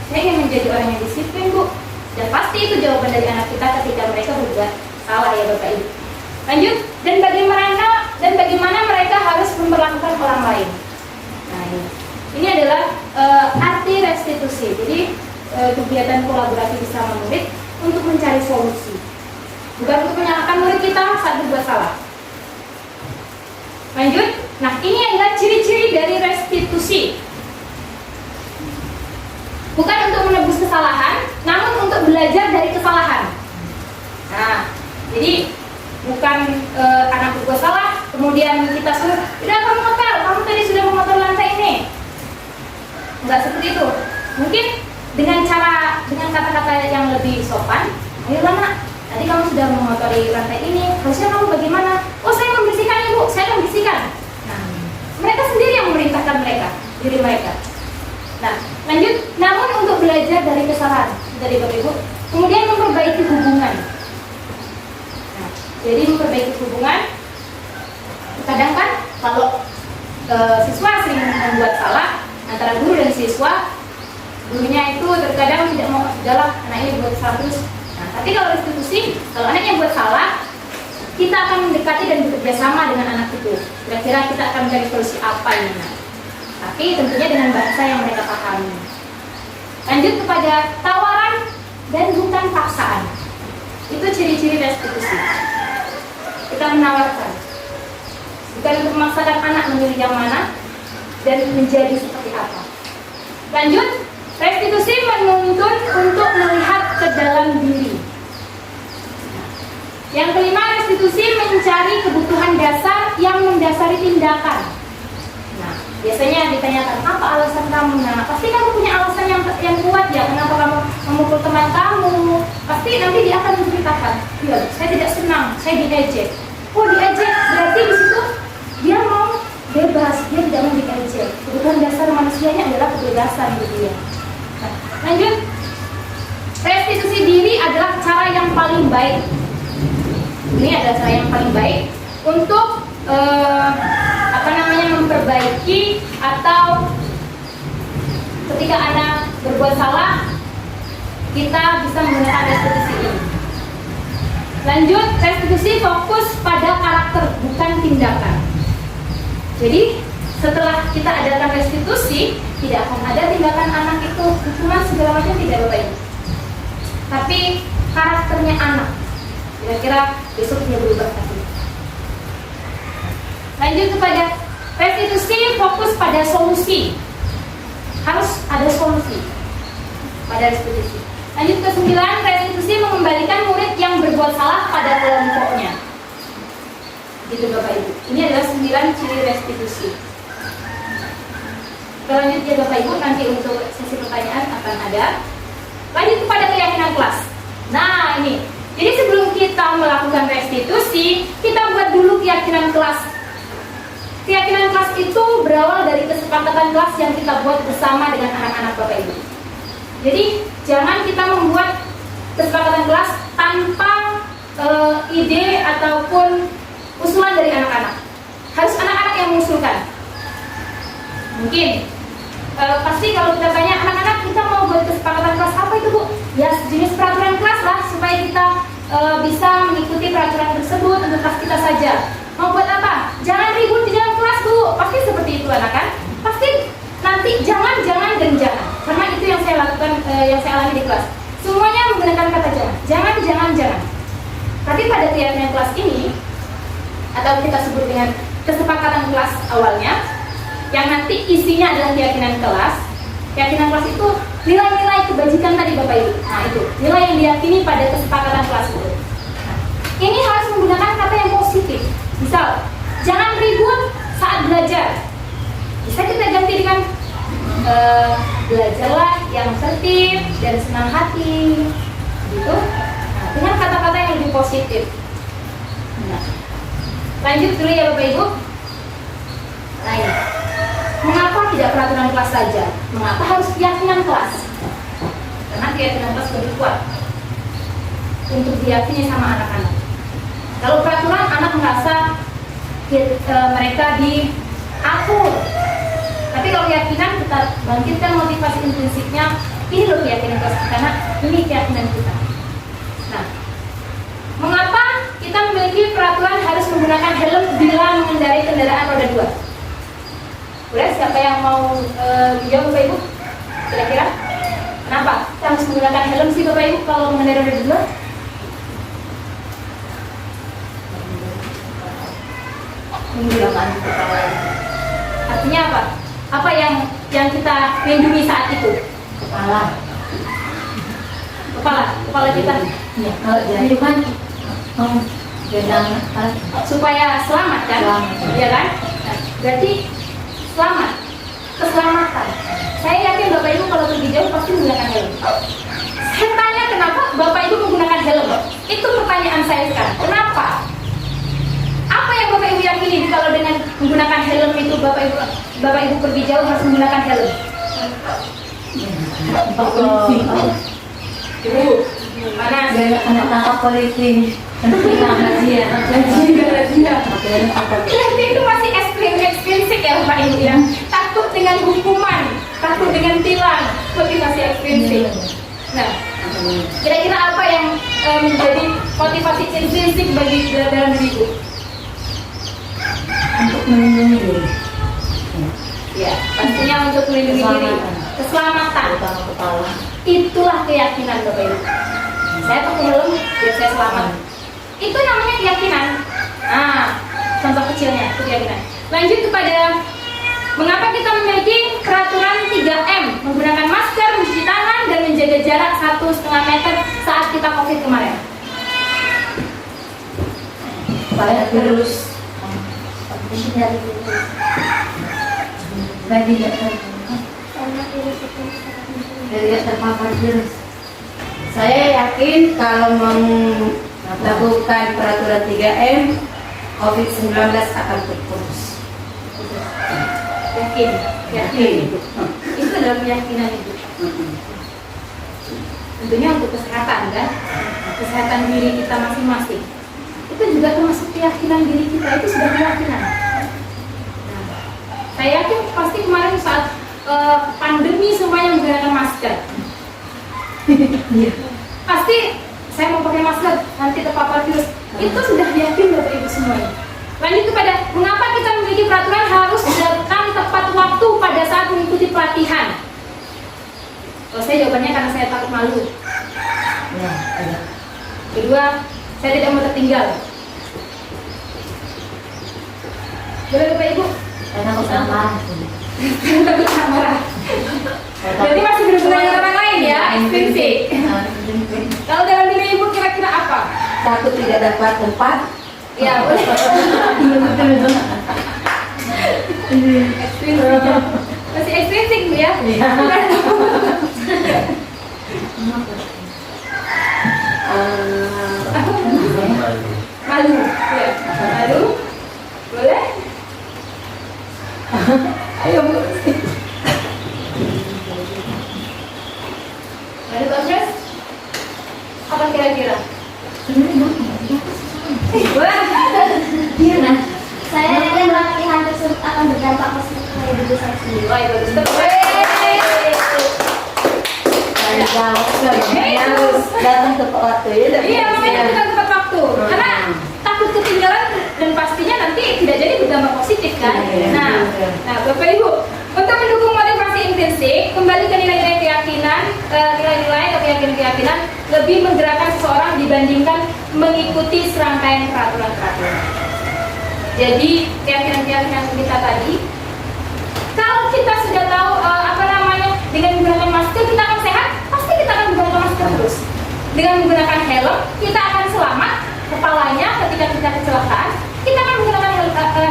Speaker 1: saya ingin menjadi orang yang disiplin bu. Dan pasti itu jawaban dari anak kita ketika mereka berbuat salah ya Bapak Ibu. Lanjut, dan bagaimana mereka harus memperlakukan orang lain. Nah ini adalah arti restitusi. Jadi kegiatan kolaborasi bersama murid untuk mencari solusi, bukan untuk menyalahkan murid kita saat berbuat salah. Lanjut, nah ini adalah ciri-ciri dari restitusi. Bukan untuk menebus kesalahan, namun untuk belajar dari kesalahan. Nah, jadi bukan anak berbuat salah, kemudian kita suruh, tidak kamu ngotor, kamu tadi sudah mengotor lantai ini. Enggak seperti itu. Mungkin dengan kata-kata yang lebih sopan, ayolah nak, tadi kamu sudah mengotori lantai ini, harusnya kamu bagaimana? Oh saya membersihkan ibu, saya membersihkan. Nah, mereka sendiri yang memerintahkan diri mereka. Nah, lanjut, namun untuk belajar dari kesalahan dari Bapak Ibu, kemudian memperbaiki hubungan. Nah, jadi memperbaiki hubungan, kadang kan kalau siswa sering membuat salah antara guru dan siswa, gurunya itu terkadang tidak mau, udahlah anak ini buat salah terus. Nah, tapi kalau restitusi, kalau anaknya buat salah, kita akan mendekati dan bekerja sama dengan anak itu. Kira-kira kita akan mencari solusi apa ini? Tapi tentunya dengan bahasa yang mereka pahami. Lanjut kepada tawaran dan bukan paksaan. Itu ciri-ciri restitusi. Kita menawarkan, bukan untuk memaksakan anak memilih yang mana dan menjadi seperti apa. Lanjut, restitusi menuntun untuk melihat ke dalam diri. Yang kelima, restitusi mencari kebutuhan dasar yang mendasari tindakan. Nah, biasanya ditanyakan, apa alasan kamu? Nah, pasti kamu punya alasan yang kuat ya, kenapa kamu memukul teman kamu. Pasti nanti dia akan menceritakan, ya, saya tidak senang, saya diejek. Oh, diejek, berarti di situ dia mau bebas, dia tidak mau diejek. Kebutuhan dasar manusianya adalah kebebasan gitu ya. Nah, lanjut, restitusi diri adalah cara yang paling baik. Ini adalah cara yang paling baik untuk memperbaiki atau ketika anak berbuat salah, kita bisa menggunakan restitusi ini. Lanjut, restitusi fokus pada karakter bukan tindakan. Jadi setelah kita adakan restitusi, tidak akan ada tindakan anak itu hukuman segala macam, tidak Bapak Ibu. Tapi karakternya anak, kira-kira besok dia berubah lagi. Lanjut kepada restitusi, fokus pada solusi. Harus ada solusi pada restitusi. Lanjut ke 9, restitusi mengembalikan murid yang berbuat salah pada kelompoknya. Gitu Bapak Ibu. Ini adalah 9 ciri restitusi. Selanjutnya Bapak Ibu, nanti untuk sesi pertanyaan akan ada. Lanjut kepada keyakinan kelas. Nah ini, jadi sebelum kita melakukan restitusi, kita buat dulu keyakinan kelas. Keyakinan kelas itu berawal dari kesepakatan kelas yang kita buat bersama dengan anak-anak Bapak Ibu. Jadi jangan kita membuat kesepakatan kelas tanpa ide ataupun usulan dari anak-anak. Harus anak-anak yang mengusulkan. Mungkin pasti kalau kita tanya anak-anak, kita mau buat kesepakatan kelas apa itu Bu? Ya sejenis peraturan kelas lah, supaya kita bisa mengikuti peraturan tersebut untuk kelas kita saja. Mau buat apa? Jangan ribut di dalam kelas Bu. Pasti seperti itu anak kan? Pasti nanti jangan dan jangan. Karena itu yang saya lakukan, yang saya alami di kelas. Semuanya menggunakan kata jangan. Tapi pada keyakinan kelas ini, atau kita sebut dengan kesepakatan kelas awalnya, yang nanti isinya adalah keyakinan kelas. Keyakinan kelas itu nilai-nilai kebajikan tadi Bapak Ibu. Nah itu, nilai yang diyakini pada kesepakatan kelas itu. Nah, ini harus menggunakan kata yang positif. Misal, jangan ribut saat belajar. Bisa kita ganti dengan belajarlah yang tertib dan senang hati. Gitu. Nah, dengan kata-kata yang lebih positif. Nah, lanjut dulu ya Bapak Ibu. Lain. Mengapa tidak peraturan kelas saja? Mengapa harus keyakinan kelas? Karena keyakinan kelas lebih kuat untuk diyakini sama anak-anak. Kalau peraturan, anak merasa mereka diatur. Tapi kalau keyakinan, kita bangkitkan motivasi intrinsiknya. Ini loh keyakinan kelas kita, karena ini keyakinan kita. Nah, mengapa kita memiliki peraturan harus menggunakan helm bila mengendarai kendaraan roda 2? Boleh, siapa yang mau jawab Bapak Ibu? Kira-kira kenapa kita harus menggunakan helm sih Bapak Ibu kalau mengendarai roda 2? Menggunakan kepala. Artinya apa? Apa yang kita lindungi saat itu? Kepala kita.
Speaker 3: Ya, kalau jadi kan
Speaker 1: supaya selamat kan? Iya kan? Nah, berarti selamat, keselamatan. Saya yakin Bapak Ibu kalau pergi jauh pasti menggunakan helm. Saya tanya kenapa Bapak Ibu menggunakan helm? Itu pertanyaan saya sekarang. Kenapa? Apa yang Bapak Ibu yakini kalau dengan menggunakan helm itu Bapak Ibu pergi jauh harus menggunakan helm? Mana?
Speaker 3: anak tangkap polisi.
Speaker 1: Razia itu masih ekstrinsik ya Bapak Ibu ya. Takut dengan hukuman, takut dengan tilang, motivasi ekstrinsik. Nah, kira-kira apa yang menjadi motivasi intrinsik bagi dalam diri Ibu?
Speaker 3: Untuk melindungi diri.
Speaker 1: Ya, pastinya untuk melindungi diri. Keselamatan. Itulah keyakinan Bapak Ibu. Saya pakai helm biar saya selamat. Itu namanya keyakinan. Nah, contoh kecilnya itu keyakinan. Lanjut kepada mengapa kita memiliki peraturan 3M, menggunakan masker, mencuci tangan, dan menjaga jarak 1,5 meter saat kita COVID kemarin.
Speaker 3: Supaya virus tidak terpapar virus.
Speaker 2: Saya yakin kalau melakukan peraturan 3M, COVID-19 akan terputus.
Speaker 1: Yakin. Itu adalah keyakinan itu. Tentunya untuk kesehatan kan, kesehatan diri kita masing-masing. Itu juga termasuk keyakinan diri kita, itu sudah keyakinan. Nah, saya yakin pasti kemarin saat pandemi semuanya menggunakan masker. Pasti saya mau pakai masker nanti terpapar virus. Itu sudah yakin Bapak Ibu semuanya. Lanjut kepada mengapa kita memiliki peraturan harus datang tepat waktu pada saat mengikuti pelatihan. Kalau saya jawabannya karena saya takut malu.
Speaker 3: Ya, ada.
Speaker 1: Kedua, saya tidak mau tertinggal. Boleh Bapak Ibu?
Speaker 3: Karena aku sama.
Speaker 1: Takut marah. Berarti masih berhubungan dengan orang lain ya, ekstrinsik. Kalau dalam diri ibu kira-kira apa?
Speaker 2: Takut tidak dapat tempat.
Speaker 1: Ya boleh. Ekstrim. Masih ekstrim Bu ya? Malu. Ya. Malu. Boleh?
Speaker 2: Ayo Bu.
Speaker 1: Malu Bagus? Apa kira-kira? Wah.
Speaker 3: Nah, saya yakin latihan tersebut akan berdampak positif pada diri saya sendiri.
Speaker 1: Wah, bagus.
Speaker 2: Saya jawab sebenarnya harus datang tepat waktu ya.
Speaker 1: Iya, makanya kita tepat waktu. Karena takut ketinggalan dan pastinya nanti tidak jadi berdampak positif kan. Nah, Bapak Ibu, untuk mendukung motivasi intrinsik, kembali ke nilai-nilai keyakinan, nilai-nilai atau keyakinan-keyakinan lebih menggerakkan seseorang dibandingkan mengikuti serangkaian peraturan-peraturan. Jadi keyakinan-keyakinan kita tadi, kalau kita sudah tahu dengan menggunakan masker kita akan sehat, pasti kita akan menggunakan masker terus. Dengan menggunakan helm, kita akan selamat kepalanya ketika kita kecelakaan. Kita akan menggunakan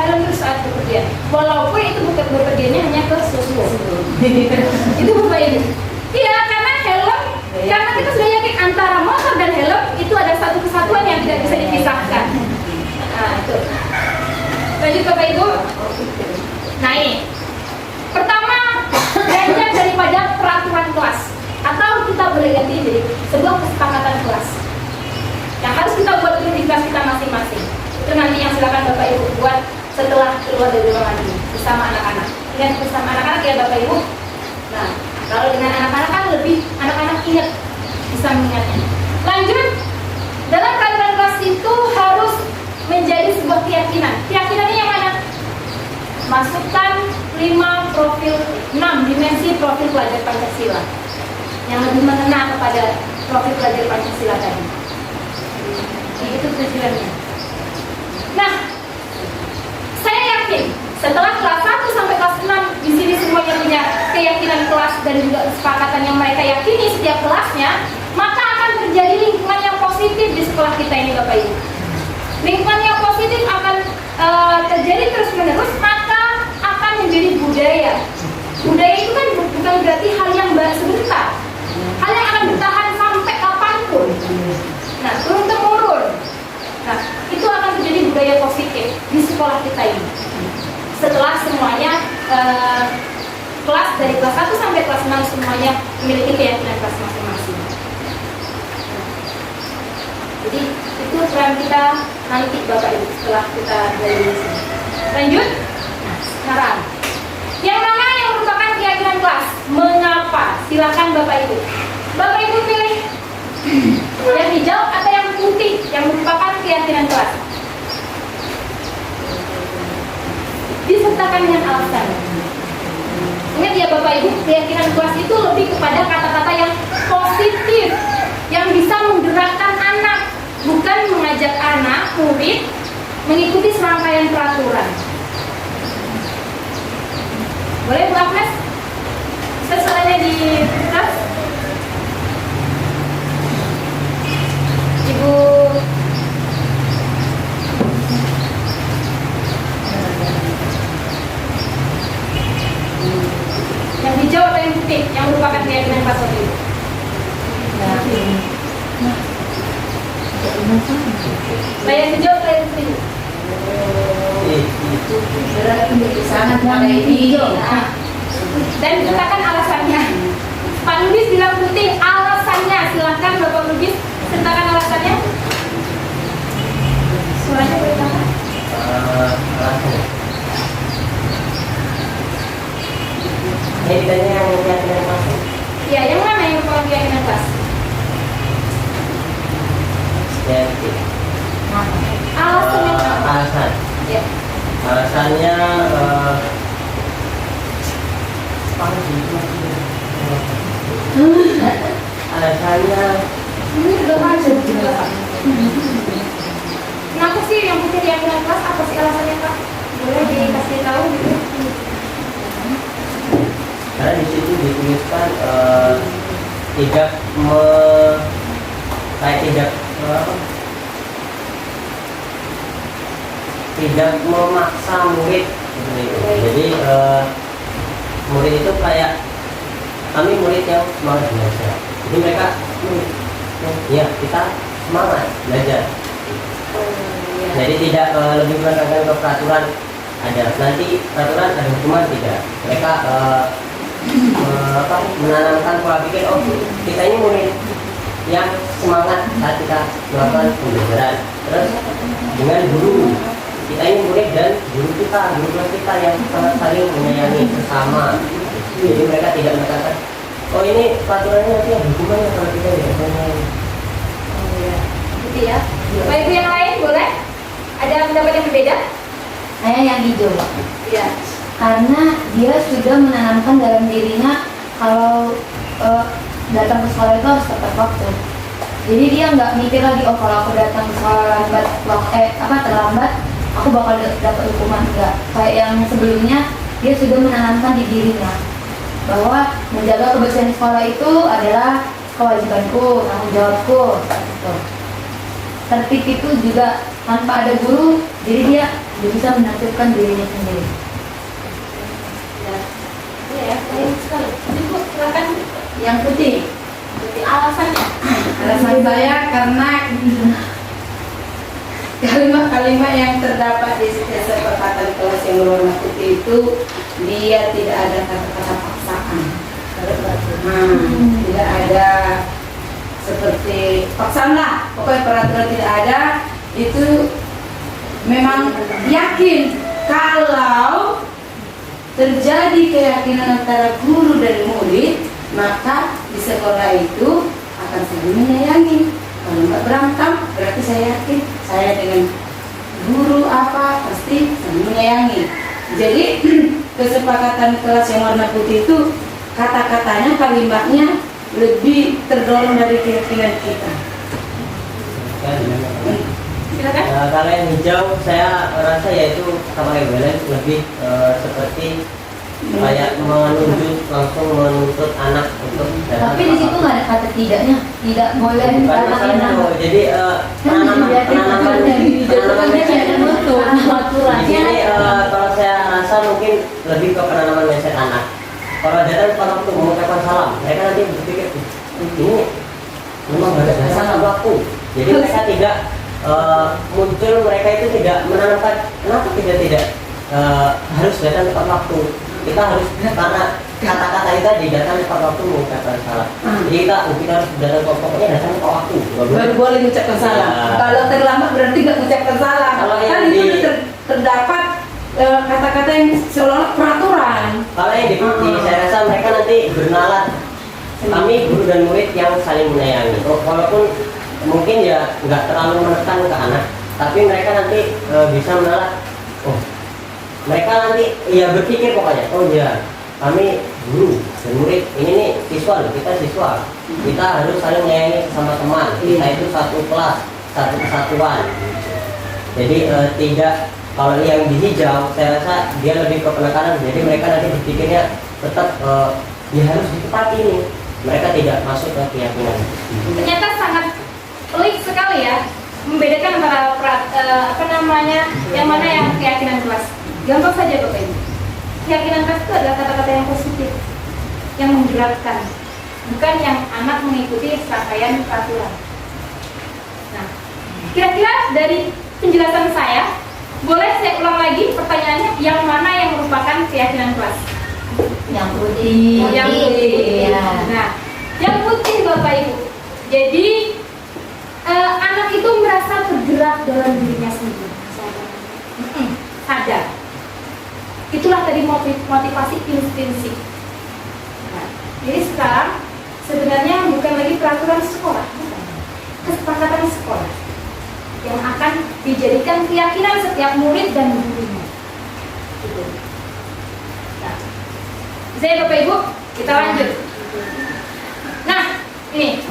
Speaker 1: helm terus saat bepergian, walaupun itu bukan bepergiannya hanya ke susu. Itu Bapak Ibu. Iya, karena helm, karena kita sudah yakin antara motor dan helm itu ada satu kesatuan yang tidak bisa dipisahkan. Nah, itu. Lanjut Bapak Ibu. Nah ini, pertama belajar daripada peraturan kelas, atau kita boleh ganti jadi sebuah kesepakatan kelas yang harus kita buat dulu di kelas kita masing-masing. Itu nanti yang silakan Bapak Ibu buat setelah keluar dari rumah mandi bersama anak-anak. Dengan bersama anak-anak ya Bapak Ibu. Nah, kalau dengan anak-anak kan lebih anak-anak ingat, bisa mengingatnya. Lanjut, dalam peraturan kelas itu harus menjadi sebuah keyakinan. Keyakinannya yang mana? Masukkan 6 dimensi profil pelajar Pancasila yang lebih mengena kepada profil pelajar Pancasila tadi. Itu tujuannya. Nah, saya yakin setelah kelas 1 sampai kelas 6 di sini semuanya punya keyakinan kelas dan juga kesepakatan yang mereka yakini setiap kelasnya, maka akan terjadi lingkungan yang positif di sekolah kita ini Bapak Ibu. Lingkungan yang positif akan terjadi terus-menerus, maka akan menjadi budaya. Budaya itu kan bukan berarti hal yang sebentar, hal yang akan bertahan sampai kapanpun. Nah, turun-temurun. Nah, itu akan menjadi budaya positif di sekolah kita ini. Setelah semuanya kelas dari kelas 1 sampai kelas 6 semuanya memiliki keyakinan kelas masing-masing. Jadi itu peran kita nanti Bapak Ibu setelah kita dari sini. Lanjut. Nah, sekarang yang mana yang merupakan keyakinan kelas? Mengapa? Silakan Bapak Ibu. Bapak Ibu pilih yang hijau atau yang putih yang merupakan keyakinan kelas. Disertakan dengan alasan. Ingat ya Bapak Ibu, keyakinan kelas itu lebih kepada kata-kata yang positif, yang bisa menggerakkan anak, bukan mengajak anak, murid mengikuti serangkaian peraturan. Boleh Bu Agnes? Bisa soalnya di kertas? Ibu yang hijau atau yang putih yang merupakan keyakinan kelas Bapak Ibu? Yang hijau atau yang putih?
Speaker 2: Berarti sangat pada ini.
Speaker 1: Dan sertakan alasannya. Pak Lugis bilang putih, alasannya silahkan Bapak Lugis sertakan alasannya. Suaranya boleh tambah?
Speaker 2: Kaitannya yang keyakinan kelas.
Speaker 1: Ya, yang mana yang merupakan keyakinan kelas? Alasannya apa?
Speaker 6: Alasan.
Speaker 1: Ya.
Speaker 6: Alasannya alasannya
Speaker 1: Ini udah macet juga. Kenapa sih yang putih keyakinan kelas? Apa sih alasannya Pak? Boleh dikasih tahu gitu?
Speaker 6: karena di situ dituliskan tidak kayak tidak memaksa murid seperti itu. Jadi murid itu kayak kami murid yang semangat belajar. Jadi mereka ya kita semangat belajar. Jadi tidak lebih menekankan ke peraturan, ada nanti peraturan ada hukuman, tidak. Mereka menanamkan pola pikir, oh kita ini murid yang semangat saat kita melakukan pembelajaran. Terus dengan guru, kita ini murid dan guru kelas kita yang sangat saling menyayangi bersama. Jadi mereka tidak menekankan, oh ini peraturannya nanti ada hukumannya kalau kita tidak menyayangi.
Speaker 1: Oh ya, gitu ya. Bapak Ibu yang lain boleh? Ada pendapat yang berbeda?
Speaker 3: Saya yang hijau.
Speaker 1: Ya.
Speaker 3: Karena dia sudah menanamkan dalam dirinya kalau datang ke sekolah itu harus tepat waktu. Jadi dia nggak mikir lagi, oh kalau aku datang ke sekolah lambat, terlambat, aku bakal dapat hukuman. Enggak. Kayak yang sebelumnya, dia sudah menanamkan di dirinya bahwa menjaga kebersihan sekolah itu adalah kewajibanku, tanggung jawabku. Gitu. Tertib itu juga tanpa ada guru, jadi dia bisa menertibkan dirinya sendiri.
Speaker 1: Ya, baik sekali. Ibu silakan.
Speaker 3: Yang putih,
Speaker 1: Alasannya?
Speaker 2: Alasan saya karena kalimat-kalimat yang terdapat di kesepakatan kelas yang berwarna putih itu dia tidak ada kata-kata paksaan. Tidak ada seperti paksaan lah, pokoknya peraturan tidak ada. Itu memang yakin kalau terjadi keyakinan antara guru dan murid, maka di sekolah itu akan saling menyayangi. Kalau nggak berantem, berarti saya yakin saya dengan guru apa pasti saling menyayangi. Jadi kesepakatan kelas yang warna putih itu kata-katanya, kalimatnya lebih terdorong dari keyakinan kita.
Speaker 1: Silakan.
Speaker 6: Kalau yang hijau saya rasa yaitu sama kayak Belen lebih seperti kayak langsung menuntut anak untuk datang.
Speaker 3: tapi di situ nggak ada kata tidaknya, tidak boleh
Speaker 6: Bukan
Speaker 3: anak
Speaker 6: masalah
Speaker 3: yang
Speaker 6: itu. Jadi penanaman di sini kalau saya rasa mungkin lebih ke penanaman mindset anak. Kalau datang pada waktu mengucapkan salam, mereka nanti berpikir ini memang harus ada salam waktu. Jadi mereka tidak muncul, mereka itu tidak menanamkan kenapa tidak harus datang tepat waktu. Kita harus karena kata-kata itu tadi datang tepat waktu mengucapkan salam. Jadi kita harus datang pokoknya datang tepat waktu.
Speaker 2: Baru boleh mengucapkan salam. Kalau terlambat berarti nggak mengucapkan salam.
Speaker 6: Kalau
Speaker 2: Kan
Speaker 6: yang
Speaker 2: itu terdapat kata-kata yang seolah peraturan.
Speaker 6: Kalau yang di saya rasa mereka nanti bernalar. Kami guru dan murid yang saling menyayangi. Walaupun mungkin ya nggak terlalu menekan ke anak, tapi mereka nanti bisa menalar. Oh, mereka nanti ya berpikir pokoknya. Oh ya, kami guru dan murid ini nih siswa loh, kita siswa. Kita harus saling menyayangi sama teman. Kita itu satu kelas, satu kesatuan. Jadi tidak. Kalau yang di hijau, saya rasa dia lebih ke penekanan. Jadi mereka nanti berpikirnya tetap ya harus ditepati nih. Mereka tidak masuk ke keyakinan.
Speaker 1: Ternyata sangat pelik sekali ya, membedakan antara yang mana yang keyakinan kelas. Gampang saja Bapak Ibu. Keyakinan kelas itu adalah kata-kata yang positif, yang menggerakkan, bukan yang anak mengikuti serangkaian peraturan. Nah, kira-kira dari penjelasan saya, boleh saya ulang lagi pertanyaannya, yang mana yang merupakan keyakinan kelas?
Speaker 3: yang putih.
Speaker 1: Yang putih.
Speaker 3: Ya.
Speaker 1: Nah, yang putih Bapak Ibu. Jadi anak itu merasa tergerak dalam dirinya sendiri. Sadar. Itulah tadi motivasi intrinsik. Nah, jadi sekarang sebenarnya bukan lagi peraturan sekolah, bukan. Kesepakatan sekolah yang akan dijadikan keyakinan setiap murid dan gurunya. Gitu. Nah, saya Bapak Ibu, kita lanjut. Nah, ini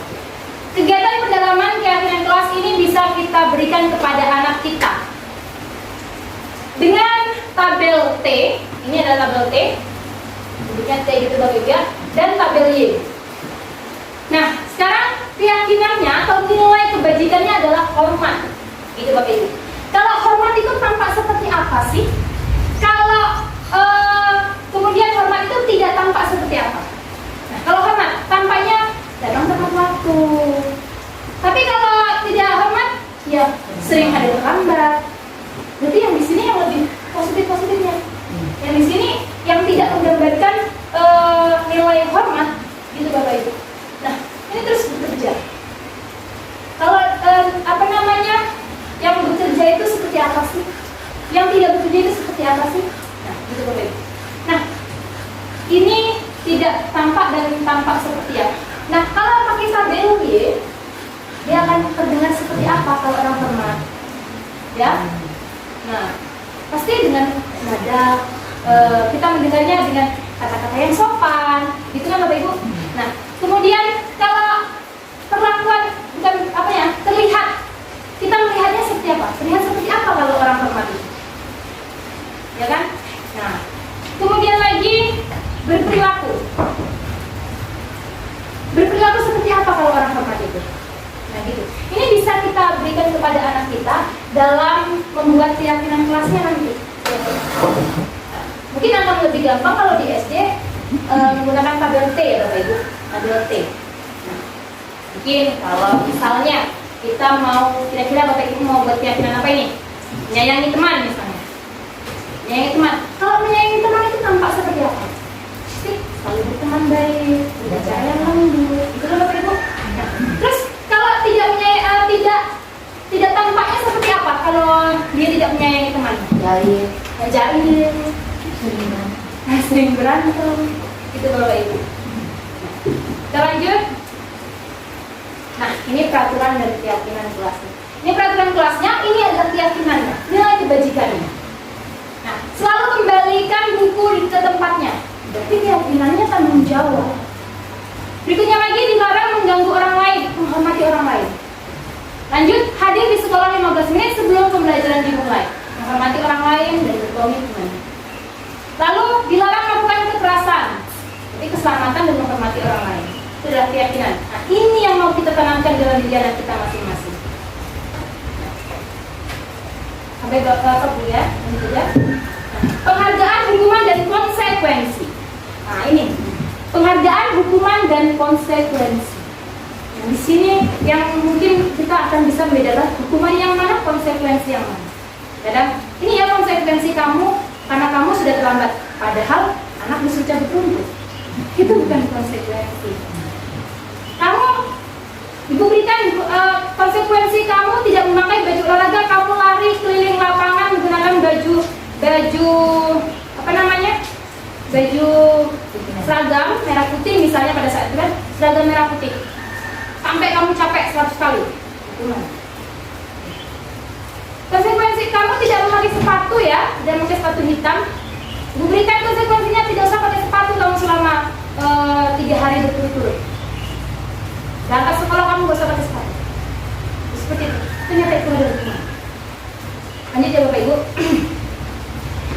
Speaker 1: kegiatan pendalaman keyakinan kelas ini bisa kita berikan kepada anak kita dengan tabel T. Ini adalah tabel T, bentuknya T gitu Bapak Ibu ya, dan tabel Y. Nah, sekarang keyakinannya atau nilai kebajikannya adalah hormat. Itu Bapak Ibu. Kalau hormat itu tampak seperti apa sih? Kalau kemudian hormat itu tidak tampak seperti apa? Nah, kalau hormat tampaknya datang tepat waktu. Tapi kalau tidak hormat, ya sering hadir terlambat. Berarti yang di sini yang lebih positifnya. Yang di sini yang tidak menggambarkan nilai hormat, gitu Bapak Ibu. Nah, ini terus bekerja. Kalau yang bekerja itu seperti apa sih? Yang tidak bekerja itu seperti apa sih? Nah, gitu Bapak Ibu. Nah, ini tidak tampak dan tampak seperti apa? Nah, kalau pakai sabel Y, dia akan terdengar seperti apa kalau orang hormat? Ya? Nah, pasti dengan nada kita mendengarnya dengan kata-kata yang sopan, gitu kan Bapak Ibu? Nah, kemudian kalau perlakuan bukan terlihat, kita melihatnya seperti apa? Terlihat seperti apa kalau orang hormat itu? Ya kan? Nah, kemudian lagi berperilaku. Berperilaku seperti apa kalau orang hormat itu? Nah, gitu. Ini bisa kita berikan kepada anak kita dalam membuat keyakinan kelasnya nanti. Mungkin akan lebih gampang kalau di SD menggunakan tabel T ya Bapak Ibu, tabel T. Nah, mungkin kalau misalnya kita mau kira-kira Bapak Ibu mau buat keyakinan apa ini? Menyayangi teman misalnya. Menyayangi teman. Kalau menyayangi teman itu tampak seperti apa? Pasti selalu berteman baik, tidak cara yang lembut. Itu kan Bapak Ibu. Nah, terus kalau tidak tampaknya seperti apa kalau dia tidak menyayangi teman? Jahil, sering berantem. Itu Bapak Ibu. Kita lanjut. Nah, ini peraturan dari keyakinan kelasnya. Ini peraturan kelasnya, ini adalah keyakinannya, nilai kebajikannya. Nah, selalu kembalikan buku ke tempatnya. Berarti keyakinannya tanggung jawab. Berikutnya lagi, dilarang mengganggu orang lain, menghormati orang lain. Lanjut, hadir di sekolah 15 menit sebelum pembelajaran dimulai, menghormati orang lain dan berkomitmen. Lalu dilarang melakukan kekerasan, tapi keselamatan dan menghormati orang lain. Itu adalah keyakinan. Nah, ini yang mau kita tanamkan dalam diri anak kita masing-masing. Sampai berapa Bu ya? Ini saja. Penghargaan, hukuman dan konsekuensi. Nah, ini penghargaan, hukuman dan konsekuensi. Nah, di sini yang mungkin kita akan bisa membedakan hukuman yang mana, konsekuensi yang mana. Dan ini ya konsekuensi kamu karena kamu sudah terlambat. Padahal anak disuruh cabut rumput. Itu bukan konsekuensi. Kamu Ibu berikan konsekuensi kamu tidak memakai baju olahraga, kamu lari keliling lapangan menggunakan baju baju seragam merah putih misalnya pada saat itu kan seragam merah putih sampai kamu capek 100 kali. Konsekuensi kamu tidak memakai sepatu ya, tidak memakai sepatu hitam. Ibu berikan konsekuensinya tidak usah pakai sepatu kamu selama 3 hari berturut-turut. Berangkat sekolah kamu gak usah pakai sepatu. Seperti itu. Ternyata itu ada hukuman. Lanjut ya Bapak Ibu.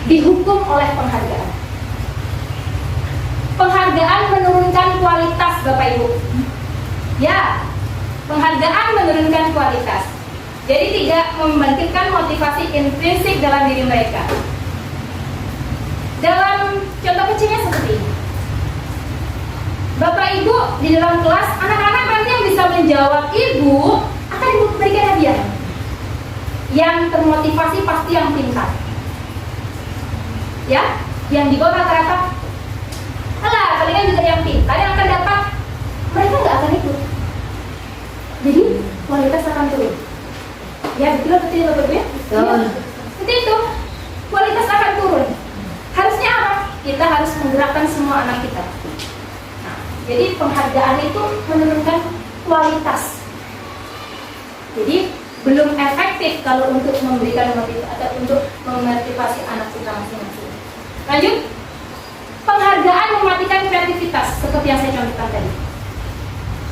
Speaker 1: Dihukum oleh penghargaan. Penghargaan menurunkan kualitas Bapak Ibu. Ya, penghargaan menurunkan kualitas. Jadi tidak membangkitkan motivasi intrinsik dalam diri mereka. Dalam contoh kecilnya seperti ini. Bapak Ibu di dalam kelas, anak-anak nanti yang bisa menjawab Ibu akan Ibu berikan hadiah. Yang termotivasi pasti yang pintar. Ya, yang di bawah rata-rata. Alah, kalian juga yang pintar yang akan dapat. Mereka nggak akan ikut. Jadi kualitas akan turun. Ya, betul Bapak Ibu ya?
Speaker 3: Betul.
Speaker 1: Seperti itu. Kualitas akan turun. Harusnya apa? Kita harus menggerakkan semua anak kita. Jadi penghargaan itu menurunkan kualitas. Jadi belum efektif kalau untuk memberikan motivasi atau untuk memotivasi anak kita masing-masing. Lanjut, penghargaan mematikan kreativitas seperti yang saya contohkan tadi.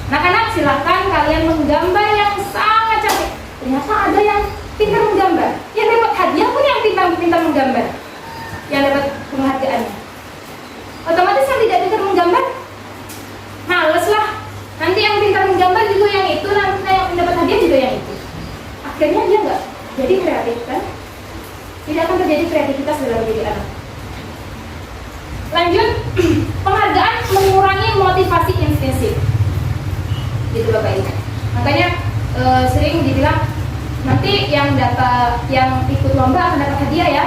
Speaker 1: Anak-anak silakan kalian menggambar yang sangat cantik. Ternyata ada yang pintar menggambar. Yang dapat hadiah pun yang pintar menggambar. Yang dapat penghargaannya. Otomatis yang tidak pintar menggambar males lah. Nanti yang pintar menggambar juga yang yang ikut lomba akan dapat hadiah ya.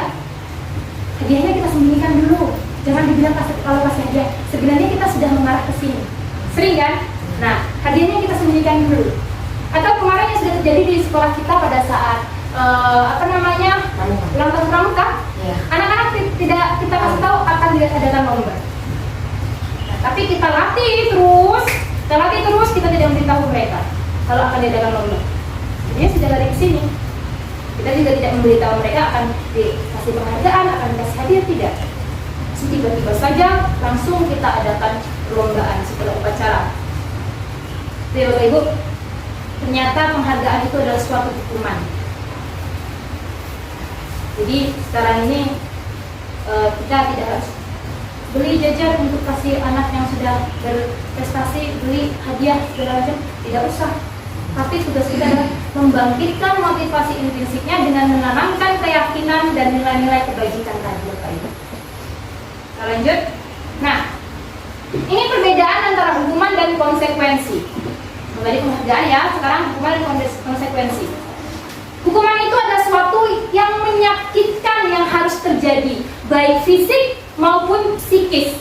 Speaker 1: Hadiahnya kita sembunyikan dulu. Jangan dibilang kalau kasih hadiah. Sebenarnya kita sudah mengarah ke sini. Sering kan? Nah, hadiahnya kita sembunyikan dulu. Atau kemarin yang sudah terjadi di sekolah kita pada saat ulang tahun pramuka, anak-anak tidak kita kasih tahu akan diadakan lomba. Nah, tapi kita latih terus, kita tidak memberitahu mereka kalau akan diadakan lomba. Jadi sudah lari ke sini. Kita juga tidak memberitahu mereka akan dikasih penghargaan, akan dikasih hadiah, tidak. Tiba-tiba saja langsung kita adakan perlombaan setelah upacara. Jadi Bapak Ibu, ternyata penghargaan itu adalah suatu hukuman. Jadi sekarang ini kita tidak harus beli jajan untuk kasih anak yang sudah berprestasi, beli hadiah segala macam, tidak usah. Tapi tugas kita adalah membangkitkan motivasi intrinsiknya dengan menanamkan keyakinan dan nilai-nilai kebajikan tadi, Bapak Ibu. Kita lanjut. Nah, ini perbedaan antara hukuman dan konsekuensi. Tadi penghargaan ya, sekarang hukuman dan konsekuensi. Hukuman itu adalah sesuatu yang menyakitkan yang harus terjadi, baik fisik maupun psikis.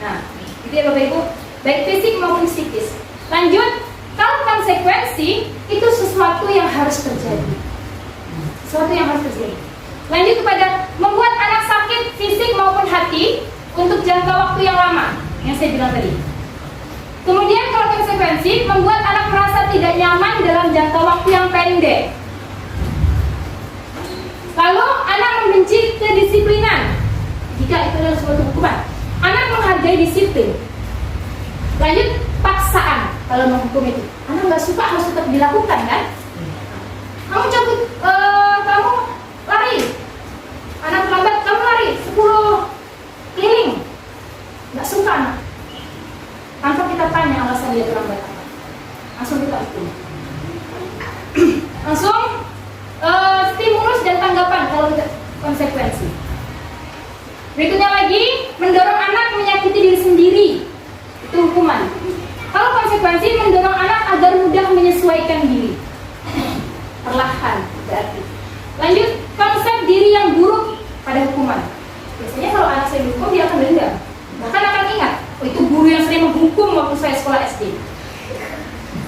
Speaker 1: Nah, itu ya Bapak Ibu, baik fisik maupun psikis. Lanjut, kalau konsekuensi itu sesuatu yang harus terjadi. Sesuatu yang harus terjadi. Lanjut kepada membuat anak sakit fisik maupun hati untuk jangka waktu yang lama, yang saya bilang tadi. Kemudian kalau konsekuensi membuat anak merasa tidak nyaman dalam jangka waktu yang pendek. Lalu anak membenci kedisiplinan. Jika itu adalah suatu hukuman, anak menghargai disiplin. Lanjut, paksaan. Kalau menghukum itu, anak nggak suka harus tetap dilakukan kan? Kamu kamu lari. Anak terlambat, kamu lari 10 keliling. Nggak suka anak. Tanpa kita tanya alasan dia terlambat apa, langsung kita hukum. Langsung stimulus dan tanggapan kalau tidak konsekuensi. Berikutnya lagi, mendorong anak menyakiti diri sendiri, itu hukuman. Kalau konsekuensi mendorong anak agar mudah menyesuaikan diri, perlahan berarti. Lanjut, konsep diri yang buruk pada hukuman. Biasanya kalau anak saya dihukum dia akan dendam, bahkan akan ingat, oh itu guru yang sering menghukum waktu saya sekolah SD.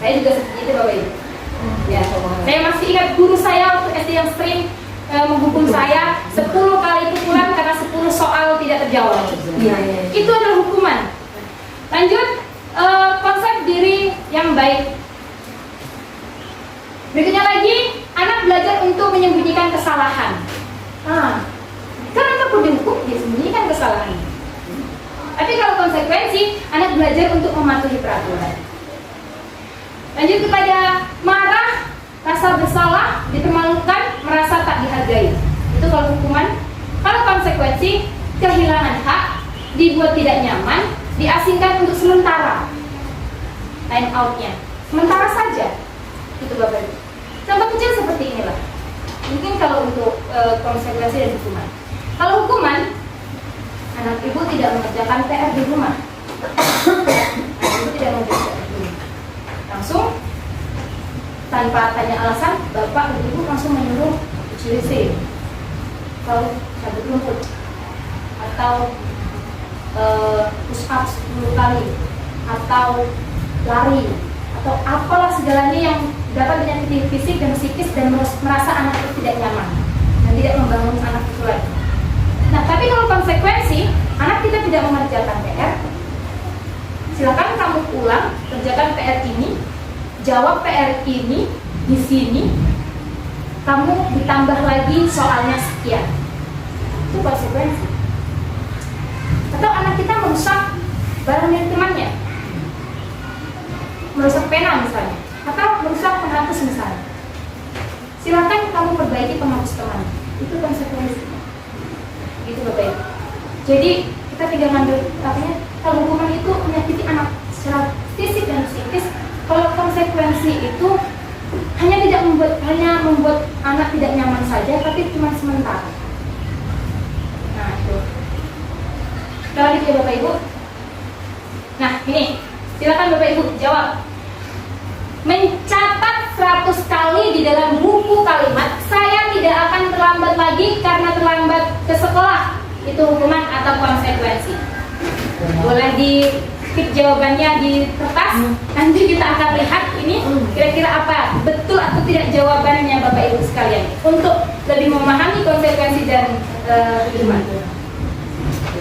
Speaker 1: Saya juga seperti itu Bapak Ibu. Ya, saya masih ingat guru saya waktu SD yang sering menghukum saya 10 kali pukulan karena 10 soal tidak terjawab. Itu adalah hukuman. Lanjut, konsep diri yang baik. Berikutnya lagi, anak belajar untuk menyembunyikan kesalahan. Karena takut dihukum, dia sembunyikan kesalahan. Tapi kalau konsekuensi, anak belajar untuk mematuhi peraturan. Lanjut kepada marah, rasa bersalah, dipermalukan, merasa tak dihargai. Itu kalau hukuman. Kalau konsekuensi, kehilangan hak, dibuat tidak nyaman, diasingkan untuk sementara. Time out-nya sementara saja. Itu Bapak Ibu. Contoh kecil seperti inilah. Mungkin kalau untuk konsekuensi dan hukuman. Kalau hukuman, anak ibu tidak mengerjakan PR di rumah. Anak ibu tidak mengerjakan di rumah. Langsung tanpa tanya alasan, bapak dan ibu langsung menyuruh cuci WC, atau cabut rumput, atau push up 10 kali, atau lari, atau apalah segalanya yang dapat menyakiti fisik dan psikis dan merasa anak itu tidak nyaman dan tidak membangun anak itu lagi. Nah, tapi kalau konsekuensi, anak kita tidak mengerjakan PR, silakan kamu ulang, kerjakan PR ini, jawab PR ini di sini, kamu ditambah lagi soalnya sekian. Itu konsekuensi. Atau anak kita merusak barang milik temannya, merusak pena misalnya, atau merusak penghapus misalnya, silakan kamu perbaiki penghapus teman. Itu konsekuensi. Gitu Bapak Ibu. Jadi kita tidak ngambil kalau hukuman itu menyakiti anak secara fisik dan psikis. Kalau konsekuensi itu hanya membuat anak tidak nyaman saja, tapi cuma sementara. Nah itu. Kita lanjut ya Bapak Ibu. Nah ini, silakan Bapak Ibu jawab. mencatat 100 kali di dalam buku kalimat, saya tidak akan terlambat lagi karena terlambat ke sekolah. Itu hukuman atau konsekuensi. Boleh di ketik jawabannya di kertas. Nanti kita akan lihat ini kira-kira apa betul atau tidak jawabannya Bapak Ibu sekalian. Untuk lebih memahami konsekuensi dan hukuman.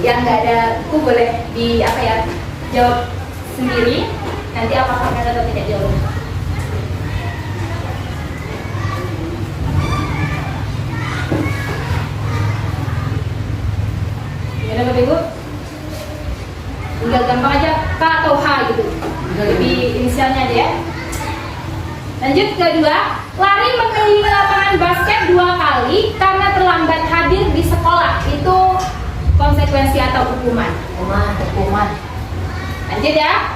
Speaker 1: Yang nggak ada buku boleh di apa ya, jawab sendiri. Nanti apakah benar atau tidak jawabnya. Gimana Bapak Ibu? Tinggal gampang aja K atau H gitu. Lebih inisialnya aja ya. Lanjut kedua, lari mengelilingi lapangan basket 2 kali karena terlambat hadir di sekolah. Itu konsekuensi atau hukuman.
Speaker 3: Hukuman.
Speaker 1: Lanjut ya.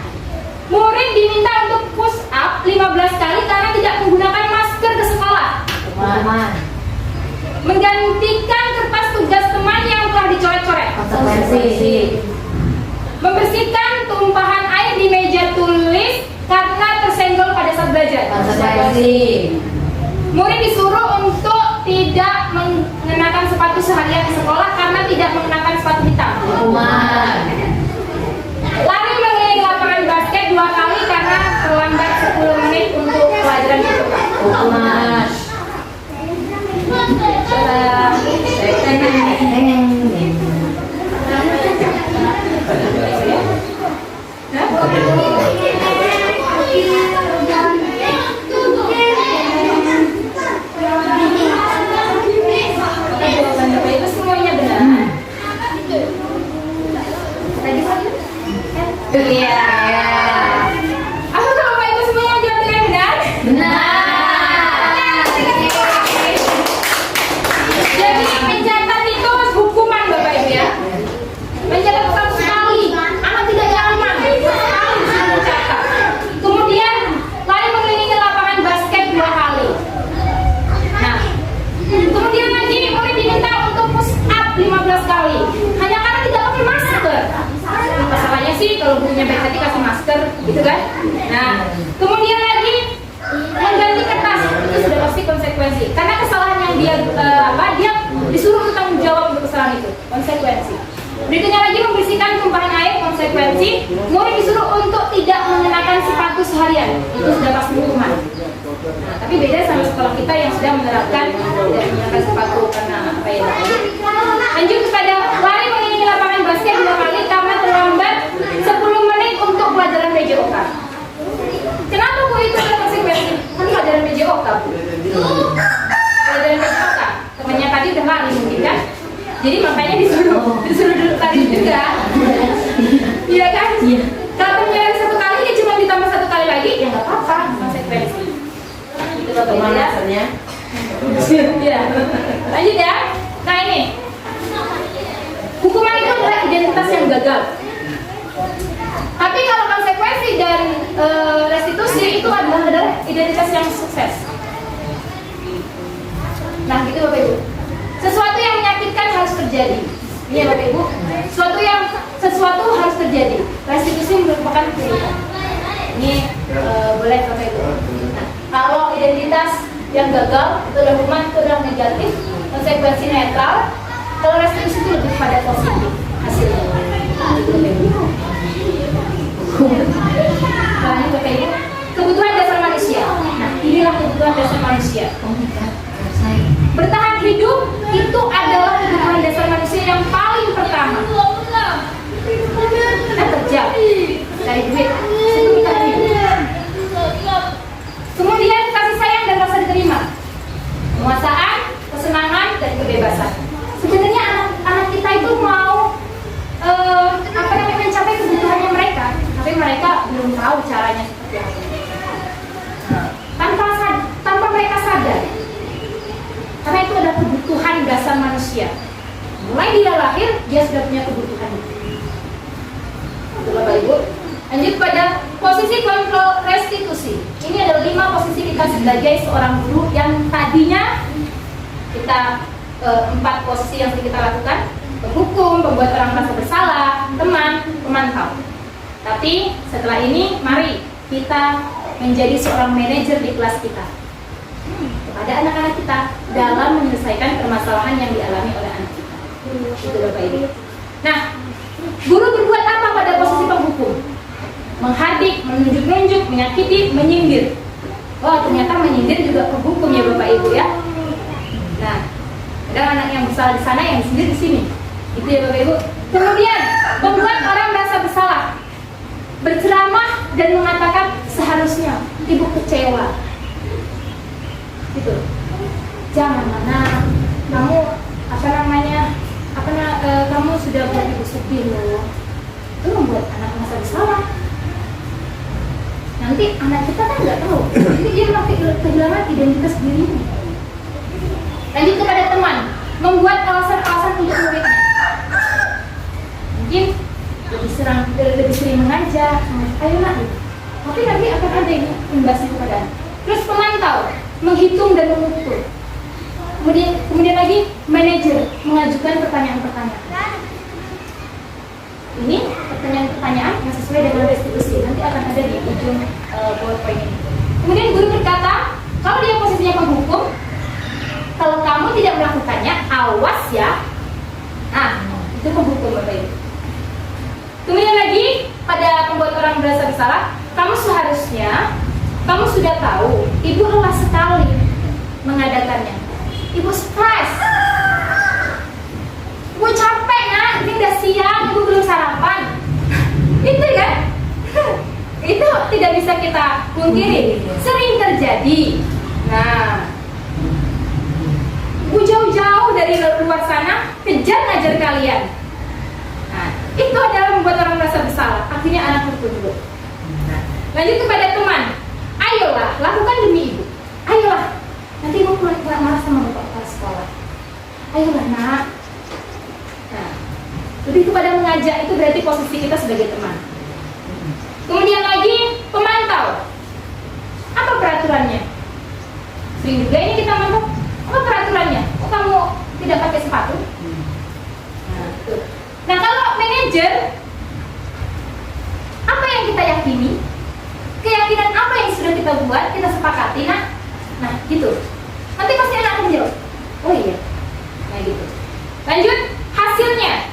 Speaker 1: Murid diminta untuk push up 15 kali karena tidak menggunakan masker ke sekolah.
Speaker 3: Hukuman.
Speaker 1: Menggantikan kertas tugas teman yang telah dicoret-coret.
Speaker 3: Konsekuensi.
Speaker 1: Membersihkan tumpahan air di meja tulis karena tersenggol pada saat belajar.
Speaker 3: Konsekuensi.
Speaker 1: Murid disuruh untuk tidak mengenakan sepatu seharian di sekolah karena tidak mengenakan sepatu hitam.
Speaker 3: Hukuman.
Speaker 1: Lari mengelilingi lapangan basket 2 kali karena terlambat 10 menit untuk pelajaran itu.
Speaker 3: Hukuman.
Speaker 1: Itu semuanya benar. Iya. Aku kalau Bapak Ibu semua jawab dengan benar?
Speaker 3: Benar.
Speaker 1: Jadi mencatat itu hukuman Bapak Ibu ya. Mencatat 100 kali, anak tidak nyaman. 100 kali disuruh mencatat. Kemudian lari mengelilingi lapangan basket 2 kali. Nah, kemudian lagi murid diminta untuk push up 15 kali. Hanya karena tidak pakai masker. Masalahnya sih kalau gurunya baik hati kasih masker, gitu kan? Nah, kemudian lagi mengganti kertas itu sudah pasti konsekuensi. Karena kesalahan yang dia dia disuruh bertanggung jawab untuk kesalahan itu, konsekuensi. Berikutnya lagi membersihkan tumpahan air, konsekuensi. Murid disuruh untuk tidak mengenakan sepatu seharian, itu sudah pasti hukuman. Nah, tapi beda sama sekolah kita yang sudah menerapkan tidak menggunakan sepatu karena apa ya? Lanjut kepada lari mengelilingi lapangan basket 2 kali karena terlambat 10 menit untuk pelajaran PJOK. Kenapa Bu itu ada konsekuensi? Kan pelajaran PJOK Bu. Pelajaran PJOK. Temannya tadi udah lari mungkin kan? Jadi makanya disuruh dulu lari juga. Iya kan? Iya. Kalau temannya 1 kali dia cuma ditambah 1 kali lagi ya nggak apa-apa, konsekuensi. Itu Bapak Ibu ya. Iya. Lanjut ya. Nah ini. Hukuman itu adalah identitas yang gagal. Tapi kalau konsekuensi dan restitusi itu adalah identitas yang sukses. Nah, gitu Bapak Ibu. Sesuatu yang menyakitkan harus terjadi. Iya Bapak Ibu. Sesuatu harus terjadi. Restitusi merupakan pilihan. Ini boleh Bapak Ibu. Nah, kalau identitas yang gagal itu adalah hukuman, itu adalah negatif, konsekuensi netral. Kalau restitusi itu lebih pada positif hasilnya. Nah, Bapak Ibu, kebutuhan dasar manusia. Nah, inilah kebutuhan dasar manusia. Bertahan hidup itu adalah kebutuhan dasar manusia yang paling pertama. Kita kerja, cari duit, itu kita hidup. Kemudian kasih sayang dan rasa diterima, penguasaan, kesenangan dan kebebasan. Sebenarnya anak-anak kita itu mau mencapai kebutuhannya mereka, tapi mereka belum tahu caranya seperti apa. Tanpa mereka sadar, karena itu adalah kebutuhan dasar manusia. Mulai dia lahir, dia sudah punya kebutuhan itu. Itu Bapak Ibu. Lanjut pada posisi kontrol restitusi. Ini adalah 5 posisi kita sebagai seorang guru yang tadinya kita 4 posisi yang kita lakukan: penghukum, pembuat orang merasa bersalah, teman, pemantau. Tapi setelah ini, mari kita menjadi seorang manajer di kelas kita kepada anak-anak kita dalam menyelesaikan permasalahan yang dialami oleh anak kita. Itu Bapak Ibu. Nah, guru berbuat apa pada posisi penghukum? Menghardik, menunjuk-nunjuk, menyakiti, menyindir. Oh, ternyata menyindir juga penghukum ya Bapak Ibu ya. Nah, ada anak yang bersalah di sana, yang disindir di sini. Itu ya Bapak Ibu. Kemudian, membuat orang merasa bersalah, berceramah dan mengatakan seharusnya ibu kecewa. Gitu. Jangan mana kamu kamu sudah buat ibu sedih loh. Itu membuat anak merasa bersalah. Nanti anak kita kan nggak tahu, jadi dia makin kehilangan identitas dirinya. Lanjut kepada teman, membuat alasan-alasan untuk muridnya. Mungkin lebih sering mengajak, ayo nak, tapi nanti akan ada yang imbasnya kepada anak. Terus pemantau, menghitung dan mengukur. Kemudian lagi manajer, mengajukan pertanyaan-pertanyaan. Ini pertanyaan-pertanyaan yang sesuai dengan restitusi, nanti akan ada di ujung PowerPoint ini. Kemudian guru berkata, kalau dia posisinya penghukum, kalau kamu tidak melakukannya, awas ya. Nah, itu penghukum Bapak Ibu. Kemudian lagi, pada pembuat orang merasa bersalah, kamu sudah tahu, ibu lelah sekali mengadakannya. Ibu stres. Ibu capek nak, ini udah siang, ibu belum sarapan. Itu kan? Itu tidak bisa kita pungkiri. Sering terjadi. Nah, ibu jauh-jauh dari luar sana kejar ngajar kalian. Nah, itu adalah membuat orang merasa bersalah. Akhirnya anak tertunduk. Lanjut kepada teman. Ayolah, lakukan demi ibu. Ayolah, nanti ibu marah sama bapak kepala sekolah. Ayolah nak. Nah, lebih kepada mengajak, itu berarti posisi kita sebagai teman. Kemudian lagi pemantau. Apa peraturannya? Sering juga ini kita mantau. Apa peraturannya? Kok kamu tidak pakai sepatu? Nah, kalau manajer, apa yang kita yakini? Keyakinan apa yang sudah kita buat, kita sepakati, nah gitu. Nanti pasti anak akan menjawab, oh iya, nah gitu. Lanjut, hasilnya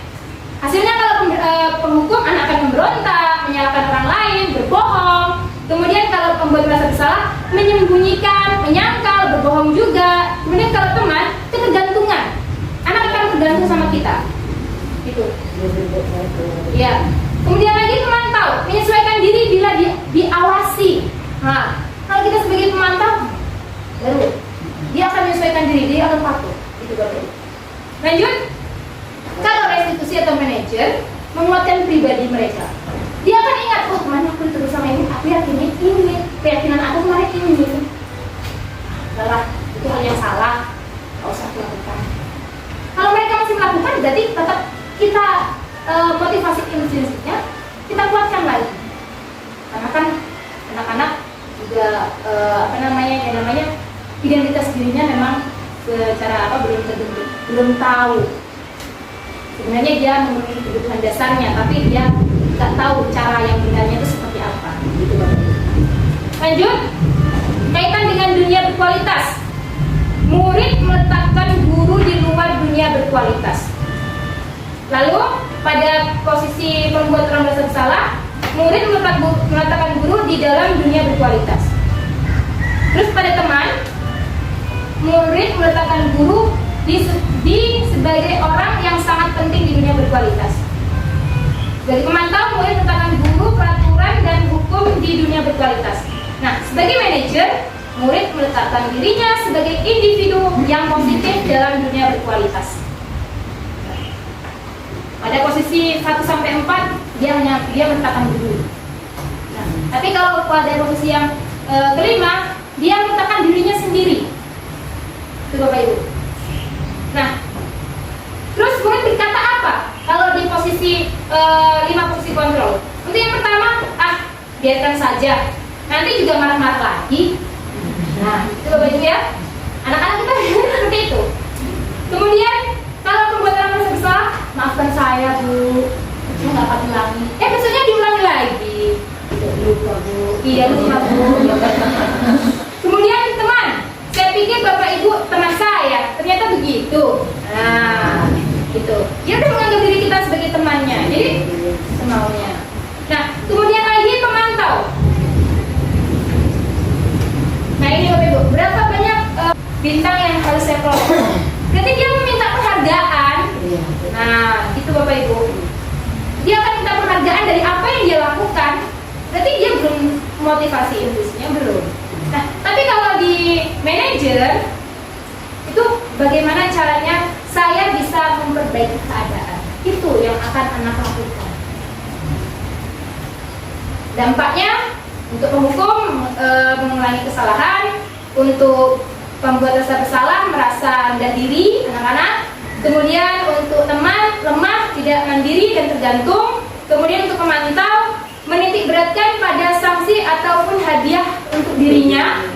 Speaker 1: kalau penghukum, anak akan memberontak, menyalahkan orang lain, berbohong. Kemudian kalau pembuat merasa bersalah, menyembunyikan, menyangkal, berbohong juga. Kemudian kalau teman, ketergantungan, anak akan tergantung sama kita, gitu. Ya. Kemudian lagi pemantau, menyesuaikan diri bila diawasi. Nah, kalau kita sebagai pemantau, baru dia akan menyesuaikan diri, dia akan patuh. Itu Bapak. Lanjut, kalau restitusi atau manajer menguatkan pribadi mereka, dia akan ingat, oh kemarin aku terus sama ini, aku yakin ini, keyakinan aku kemarin ini. Salah, itu hal yang salah, nggak usah dilakukan. Kalau mereka masih melakukan, berarti tetap kita motivasi intrinsiknya kita kuatkan lagi, karena kan anak-anak juga identitas dirinya memang secara belum terbentuk, belum tahu sebenarnya dia memenuhi kebutuhan dasarnya, tapi dia nggak tahu cara yang benarnya itu seperti apa, gitu Bapak. Lanjut, kaitan dengan dunia berkualitas. Murid meletakkan guru di luar dunia berkualitas. Lalu pada posisi pembuat orang merasa bersalah, murid meletakkan guru di dalam dunia berkualitas. Terus pada teman, murid meletakkan guru di sebagai orang yang sangat penting di dunia berkualitas. Dari pemantau, murid meletakkan guru, peraturan dan hukum di dunia berkualitas. Nah, sebagai manajer, murid meletakkan dirinya sebagai individu yang positif dalam dunia berkualitas. Pada posisi 1 sampai 4 dia meletakkan guru. Nah, tapi kalau pada posisi yang kelima, dia meletakkan dirinya sendiri. Itu Bapak Ibu. Nah, terus murid berkata apa? Kalau di posisi 5 posisi kontrol. Untuk yang pertama, biarkan saja. Nanti juga marah-marah lagi. Nah, itu Bapak Ibu ya. Anak-anak kita seperti itu. Kemudian kalau pembuatan merasa bersalah, maafkan saya Bu, saya nggak akan ulangi. Besoknya diulangi lagi. Tidak lupa Bu. Iya lupa Bu. Kemudian teman, saya pikir Bapak Ibu teman saya, ternyata begitu. Nah, gitu. Dia udah menganggap diri kita sebagai temannya, jadi semaunya. Nah, kemudian lagi pemantau. Nah ini Bapak Ibu, berapa banyak bintang yang harus saya peroleh? Berarti dia meminta penghargaan. Nah, itu Bapak Ibu. Dia akan minta penghargaan dari apa yang dia lakukan. Berarti dia belum motivasi intuisinya belum. Nah, tapi kalau di manajer itu bagaimana caranya saya bisa memperbaiki keadaan. Itu yang akan anak lakukan. Dampaknya untuk menghukum mengulangi kesalahan, untuk pembuat rasa bersalah, merasa rendah diri anak-anak, kemudian untuk teman lemah, tidak mandiri dan tergantung, kemudian untuk memantau, menitik beratkan pada sanksi ataupun hadiah untuk dirinya.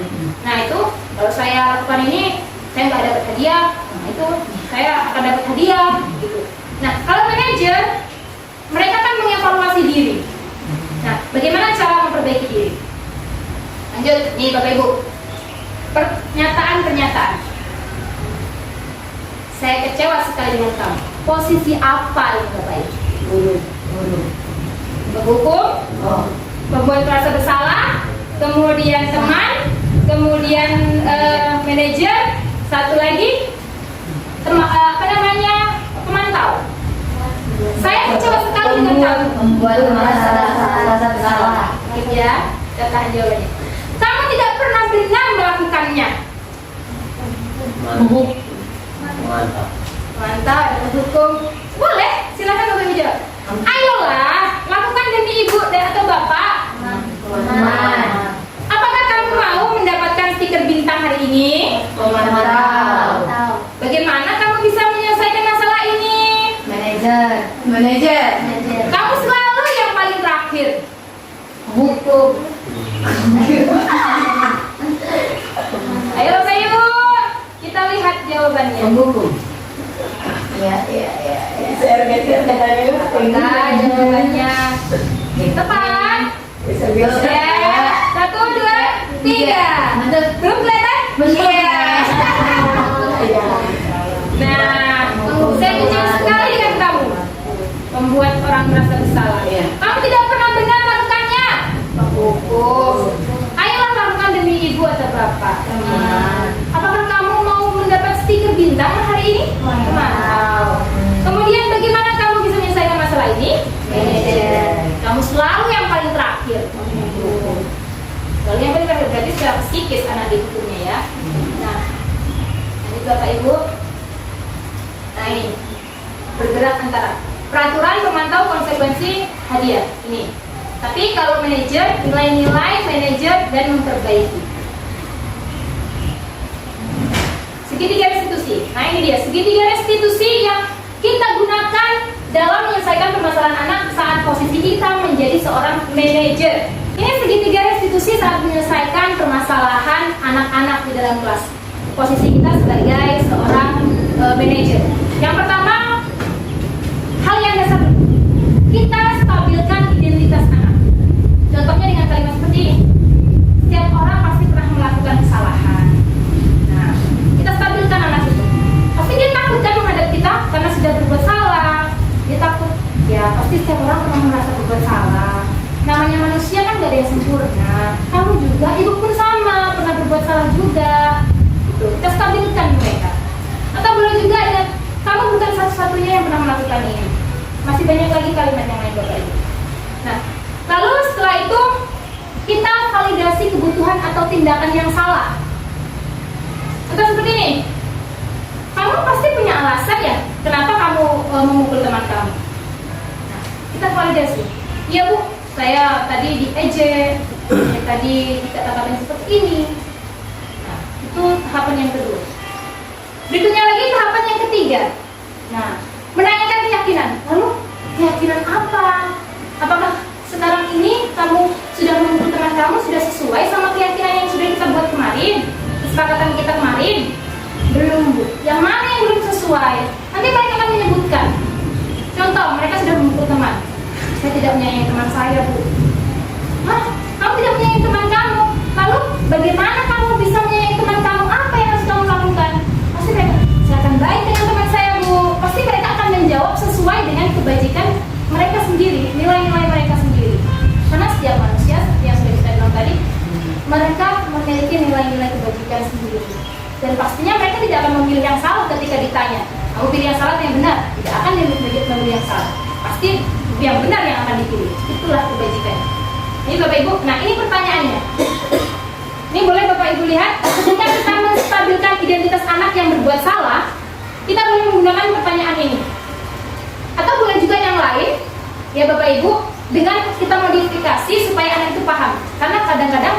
Speaker 1: Nah itu kalau saya lakukan ini, saya nggak dapat hadiah, nah itu saya akan dapat hadiah gitu. Nah kalau manajer, mereka kan mengevaluasi diri. Nah bagaimana cara memperbaiki diri? Lanjut, nih Bapak Ibu, pernyataan-pernyataan. Saya kecewa sekali dengan kamu. Posisi apa yang Bapak Ibu? Menghukum, membuat merasa bersalah, kemudian teman, kemudian manajer, satu lagi pemantau. Saya kecewa sekali dengan kamu.
Speaker 3: Membuat merasa bersalah.
Speaker 1: Gitu ya, katakan jawabannya. Kamu tidak pernah benar melakukannya.
Speaker 6: Mantap.
Speaker 1: Mantap, ada hukum. Boleh, silakan Bapak Ibu jawab. Ayolah, lakukan demi ibu dan atau bapak. Apakah kamu mau mendapatkan stiker bintang hari ini? Bagaimana kamu bisa menyelesaikan masalah ini?
Speaker 3: Manajer.
Speaker 1: Kamu selalu yang paling terakhir.
Speaker 3: Hukum.
Speaker 1: Ayo Bapak Ibu, kita lihat jawabannya.
Speaker 3: Menghukum. Ya.
Speaker 1: Nah, jawabannya tepat. Ya, 1, 2, 3. Belum kelihatan? Iya. Nah, saya kecewa sekali dengan kamu. Membuat orang merasa bersalah. Kamu tidak pernah benar melakukannya. Menghukum. Ayolah lakukan demi ibu atau bapak. Apakah kamu mau mendapat stiker bintang hari ini? Mau. Kemudian bagaimana kamu bisa menyelesaikan masalah ini? Manajer. Kamu selalu yang paling terakhir. Kalau yang paling terakhir berarti secara psikis anak dihukumnya ya. Nah, ini Bapak Ibu. Nah ini bergerak antara peraturan pemantau konsekuensi hadiah ini. Tapi kalau manajer, nilai-nilai manajer dan memperbaiki. Segitiga restitusi. Nah ini dia segitiga restitusi yang kita gunakan dalam menyelesaikan permasalahan anak saat posisi kita menjadi seorang manajer. Ini segitiga restitusi saat menyelesaikan permasalahan anak-anak di dalam kelas. Posisi kita sebagai seorang manajer. Yang pertama, hal yang dasar, kita stabilkan identitas anak. Contohnya dengan kalimat seperti ini. Setiap orang pasti pernah melakukan kesalahan. Nah, kita stabilkan anak itu. Pasti dia takut kan menghadap kita karena sudah berbuat salah. Dia takut. Ya, pasti setiap orang pernah merasa berbuat salah. Namanya manusia kan gak ada yang sempurna. Kamu juga, ibu pun sama, pernah berbuat salah juga. Gitu. Kita stabilkan mereka. Atau boleh juga dengan kamu bukan satu-satunya yang pernah melakukan ini. Masih banyak lagi kalimat yang lain Bapak Ibu. Nah, lalu setelah itu kita validasi kebutuhan atau tindakan yang salah. Contoh seperti ini. Kamu pasti punya alasan ya kenapa kamu memukul teman kamu. Nah, kita validasi. Iya Bu, saya tadi diejek, saya tadi dikata-katain seperti ini. Nah, itu tahapan yang kedua. Berikutnya lagi tahapan yang ketiga. Nah, menanyakan keyakinan. Lalu keyakinan apa? Apakah sekarang ini kamu sudah memukul teman kamu sudah sesuai sama keyakinan yang sudah kita buat kemarin? Kesepakatan kita kemarin? Belum Bu. Yang mana yang belum sesuai? Nanti mereka akan menyebutkan. Contoh, mereka sudah memukul teman. Saya tidak menyayangi teman saya Bu. Hah? Kamu kamu tidak menyayangi teman kamu, lalu bagaimana kamu bisa menyayangi teman kamu? Apa yang harus kamu lakukan? Pasti mereka, saya akan baik dengan teman saya Bu. Pasti mereka akan menjawab sesuai dengan kebajikan mereka sendiri, nilai-nilai mereka sendiri. Karena setiap manusia, seperti yang sudah kita bilang tadi, mereka memiliki nilai-nilai kebajikan sendiri. Dan pastinya mereka tidak akan memilih yang salah ketika ditanya. Kamu pilih yang salah atau yang benar? Tidak akan memilih yang salah. Pasti yang benar yang akan dipilih. Itulah kebajikannya. Ini Bapak Ibu, nah ini pertanyaannya. Ini boleh Bapak Ibu lihat, ketika kita menstabilkan identitas anak yang berbuat salah, kita boleh menggunakan pertanyaan ini. Atau boleh juga yang lain, ya Bapak Ibu, dengan kita modifikasi supaya anak itu paham. Karena kadang-kadang,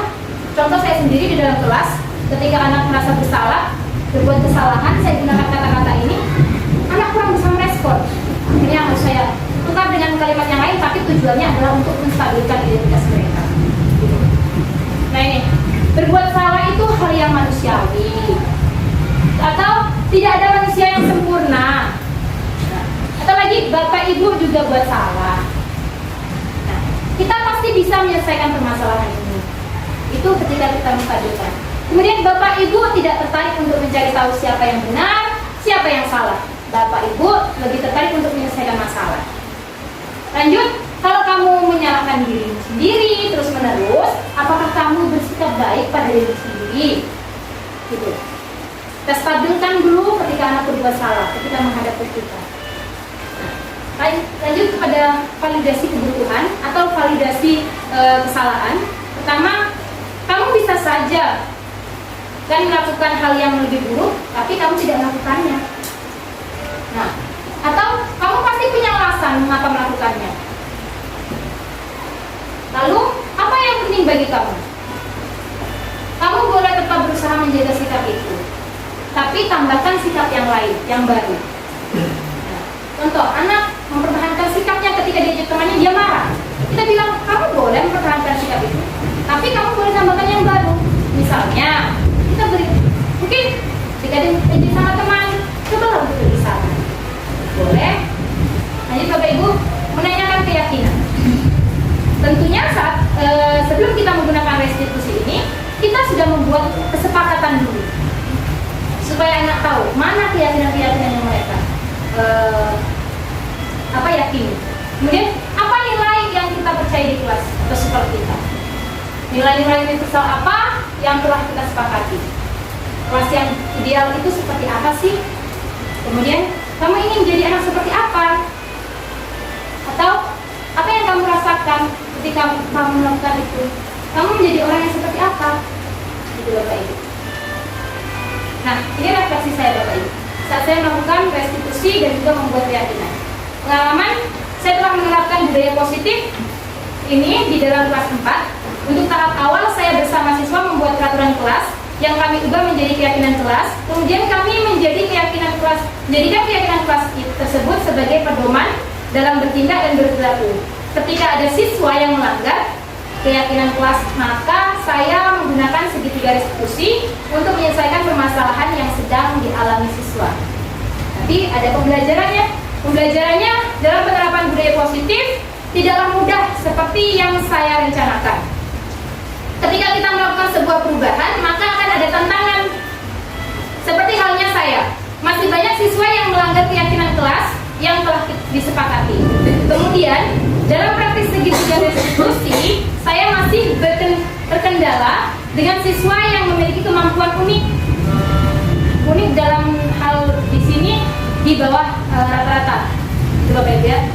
Speaker 1: contoh saya sendiri di dalam kelas, ketika anak merasa bersalah, berbuat kesalahan, saya gunakan kata-kata ini, anak kurang bisa merespon. Ini yang harus saya tukar dengan kalimat yang lain, tapi tujuannya adalah untuk menstabilkan identitas mereka. Nah ini, berbuat salah itu hal yang manusiawi. Atau tidak ada manusia yang sempurna. Atau lagi, Bapak Ibu juga buat salah. Nah, kita pasti bisa menyelesaikan permasalahan ini. Itu ketika kita menstabilkan. Kemudian Bapak Ibu tidak tertarik untuk mencari tahu siapa yang benar, siapa yang salah. Bapak Ibu lebih tertarik untuk menyelesaikan masalah. Lanjut, kalau kamu menyalahkan diri sendiri terus menerus, apakah kamu bersikap baik pada diri sendiri? Gitu. Kita stabilkan dulu ketika anak berbuat salah, ketika menghadapi kita. Lanjut kepada validasi kebutuhan atau validasi kesalahan. Pertama, kamu bisa saja kan melakukan hal yang lebih buruk, tapi kamu tidak melakukannya. Nah, atau kamu pasti punya alasan mengapa melakukannya. Lalu, apa yang penting bagi kamu? Kamu boleh tetap berusaha menjaga sikap itu, tapi tambahkan sikap yang lain, yang baru. Nah, contoh, anak mempertahankan sikapnya ketika diajak temannya, dia marah. Kita bilang, kamu boleh mempertahankan sikap itu, tapi kamu boleh tambahkan yang baru. Misalnya, kita beri, mungkin jika diajak sama teman, cobalah untuk beri saran. Boleh. Lanjut Bapak Ibu, menanyakan keyakinan. Tentunya saat sebelum kita menggunakan restitusi ini, kita sudah membuat kesepakatan dulu supaya anak tahu mana keyakinan-keyakinan yang mereka yakini. Kemudian apa nilai yang kita percaya di kelas atau seperti kita. Nilai-nilai universal apa yang telah kita sepakati. Kelas yang ideal itu seperti apa sih? Kemudian kamu ingin menjadi anak seperti apa? Atau apa yang kamu rasakan ketika kamu melakukan itu? Kamu menjadi orang yang seperti apa? Itu Bapak Ibu. Nah, ini refleksi saya Bapak Ibu. Saat saya melakukan restitusi dan juga membuat keyakinan. Pengalaman, saya telah menerapkan budaya positif ini di dalam kelas 4. Untuk tahap awal, saya bersama siswa membuat peraturan kelas yang kami ubah menjadi keyakinan kelas. Kemudian kami menjadikan keyakinan kelas tersebut sebagai pedoman dalam bertindak dan berperilaku. Ketika ada siswa yang melanggar keyakinan kelas, maka saya menggunakan segitiga restitusi untuk menyelesaikan permasalahan yang sedang dialami siswa. Tapi ada pembelajarannya. Pembelajarannya dalam penerapan budaya positif tidaklah mudah seperti yang saya rencanakan. Ketika kita melakukan sebuah perubahan, maka akan ada tantangan. Seperti halnya saya, masih banyak siswa yang melanggar keyakinan kelas yang telah disepakati. Kemudian, dalam praktik segitiga restitusi, saya masih terkendala dengan siswa yang memiliki kemampuan unik. Unik dalam hal di sini di bawah rata-rata. Coba ya.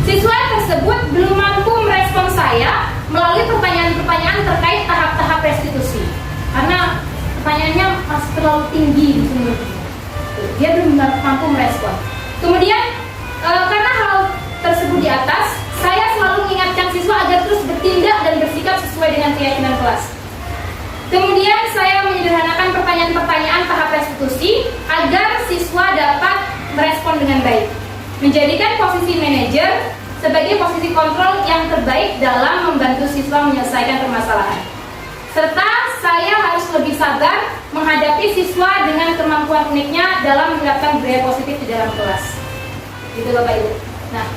Speaker 1: Siswa tersebut belum mampu merespon saya melalui pertanyaan-pertanyaan terkait tahap-tahap restitusi. Karena pertanyaannya masih terlalu tinggi di sini. Dia belum mampu merespon. Kemudian karena hal tersebut di atas, saya selalu mengingatkan siswa agar terus bertindak dan bersikap sesuai dengan keyakinan kelas. Kemudian saya menyederhanakan pertanyaan-pertanyaan tahap restitusi agar siswa dapat merespon dengan baik. Menjadikan posisi manajer sebagai posisi kontrol yang terbaik dalam membantu siswa menyelesaikan permasalahan. Serta saya harus lebih sabar menghadapi siswa dengan kemampuan uniknya dalam menerapkan budaya positif di dalam kelas. Gitu Bapak Ibu. Nah,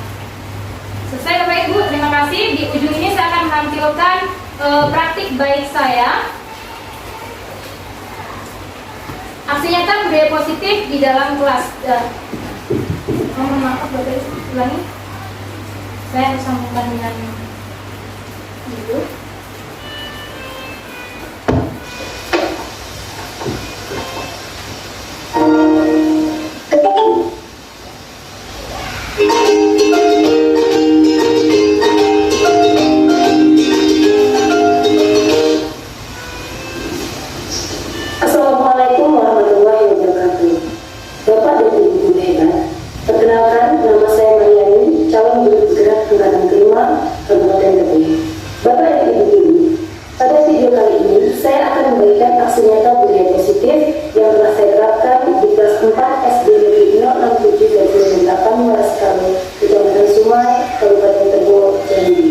Speaker 1: selesai Bapak Ibu, terima kasih. Di ujung ini saya akan menampilkan praktik baik saya. Aksi nyata budaya positif di dalam kelas. Mohon maaf, Bapak ulangi. Saya harus sambungkan dengan itu.
Speaker 7: Assalamualaikum warahmatullahi wabarakatuh. Bapak dan Ibu guru hebat, perkenalkan nama saya Mariani, calon guru bergerak angkatan kelima Kabupaten Tebing. Bapak dan Ibu guru, pada video kali ini saya akan memberikan aksi nyata budaya positif yang telah saya terapkan di kelas 4 SD Negeri 067 dan 98 Muara Sekali, Kecamatan Sumai, Kabupaten Tebo, Jambi.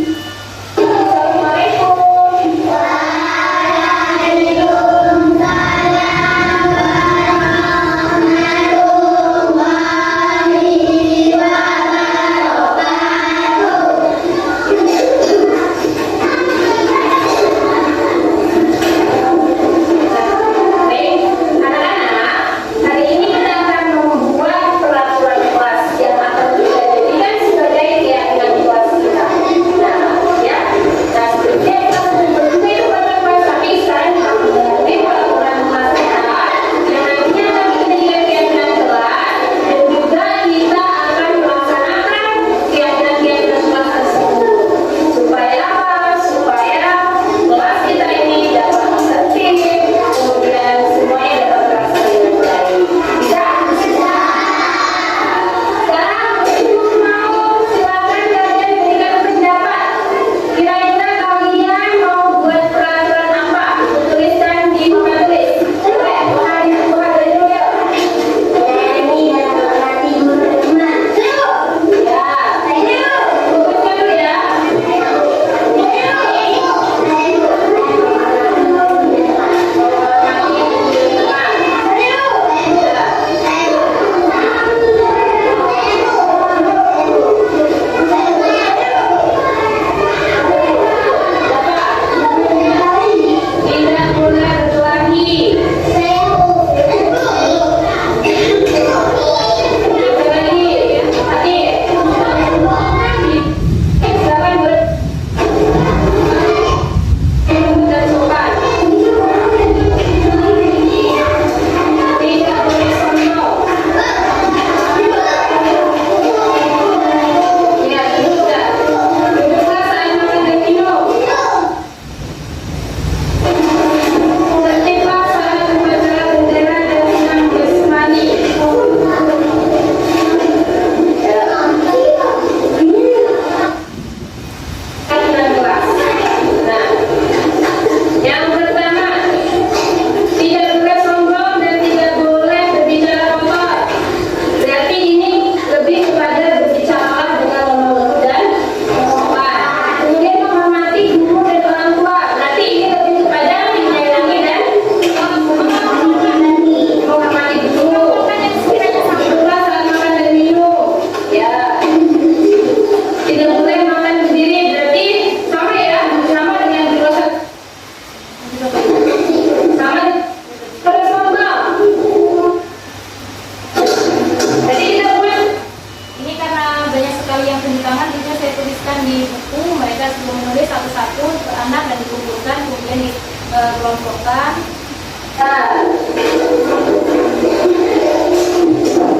Speaker 1: kelompokkan.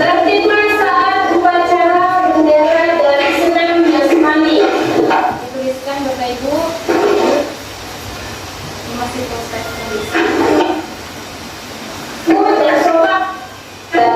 Speaker 1: Tertiblah saat upacara bendera dan senam jasmani. Dituliskan Bapak Ibu. Ini masih proses tulisan. Dan sobat dan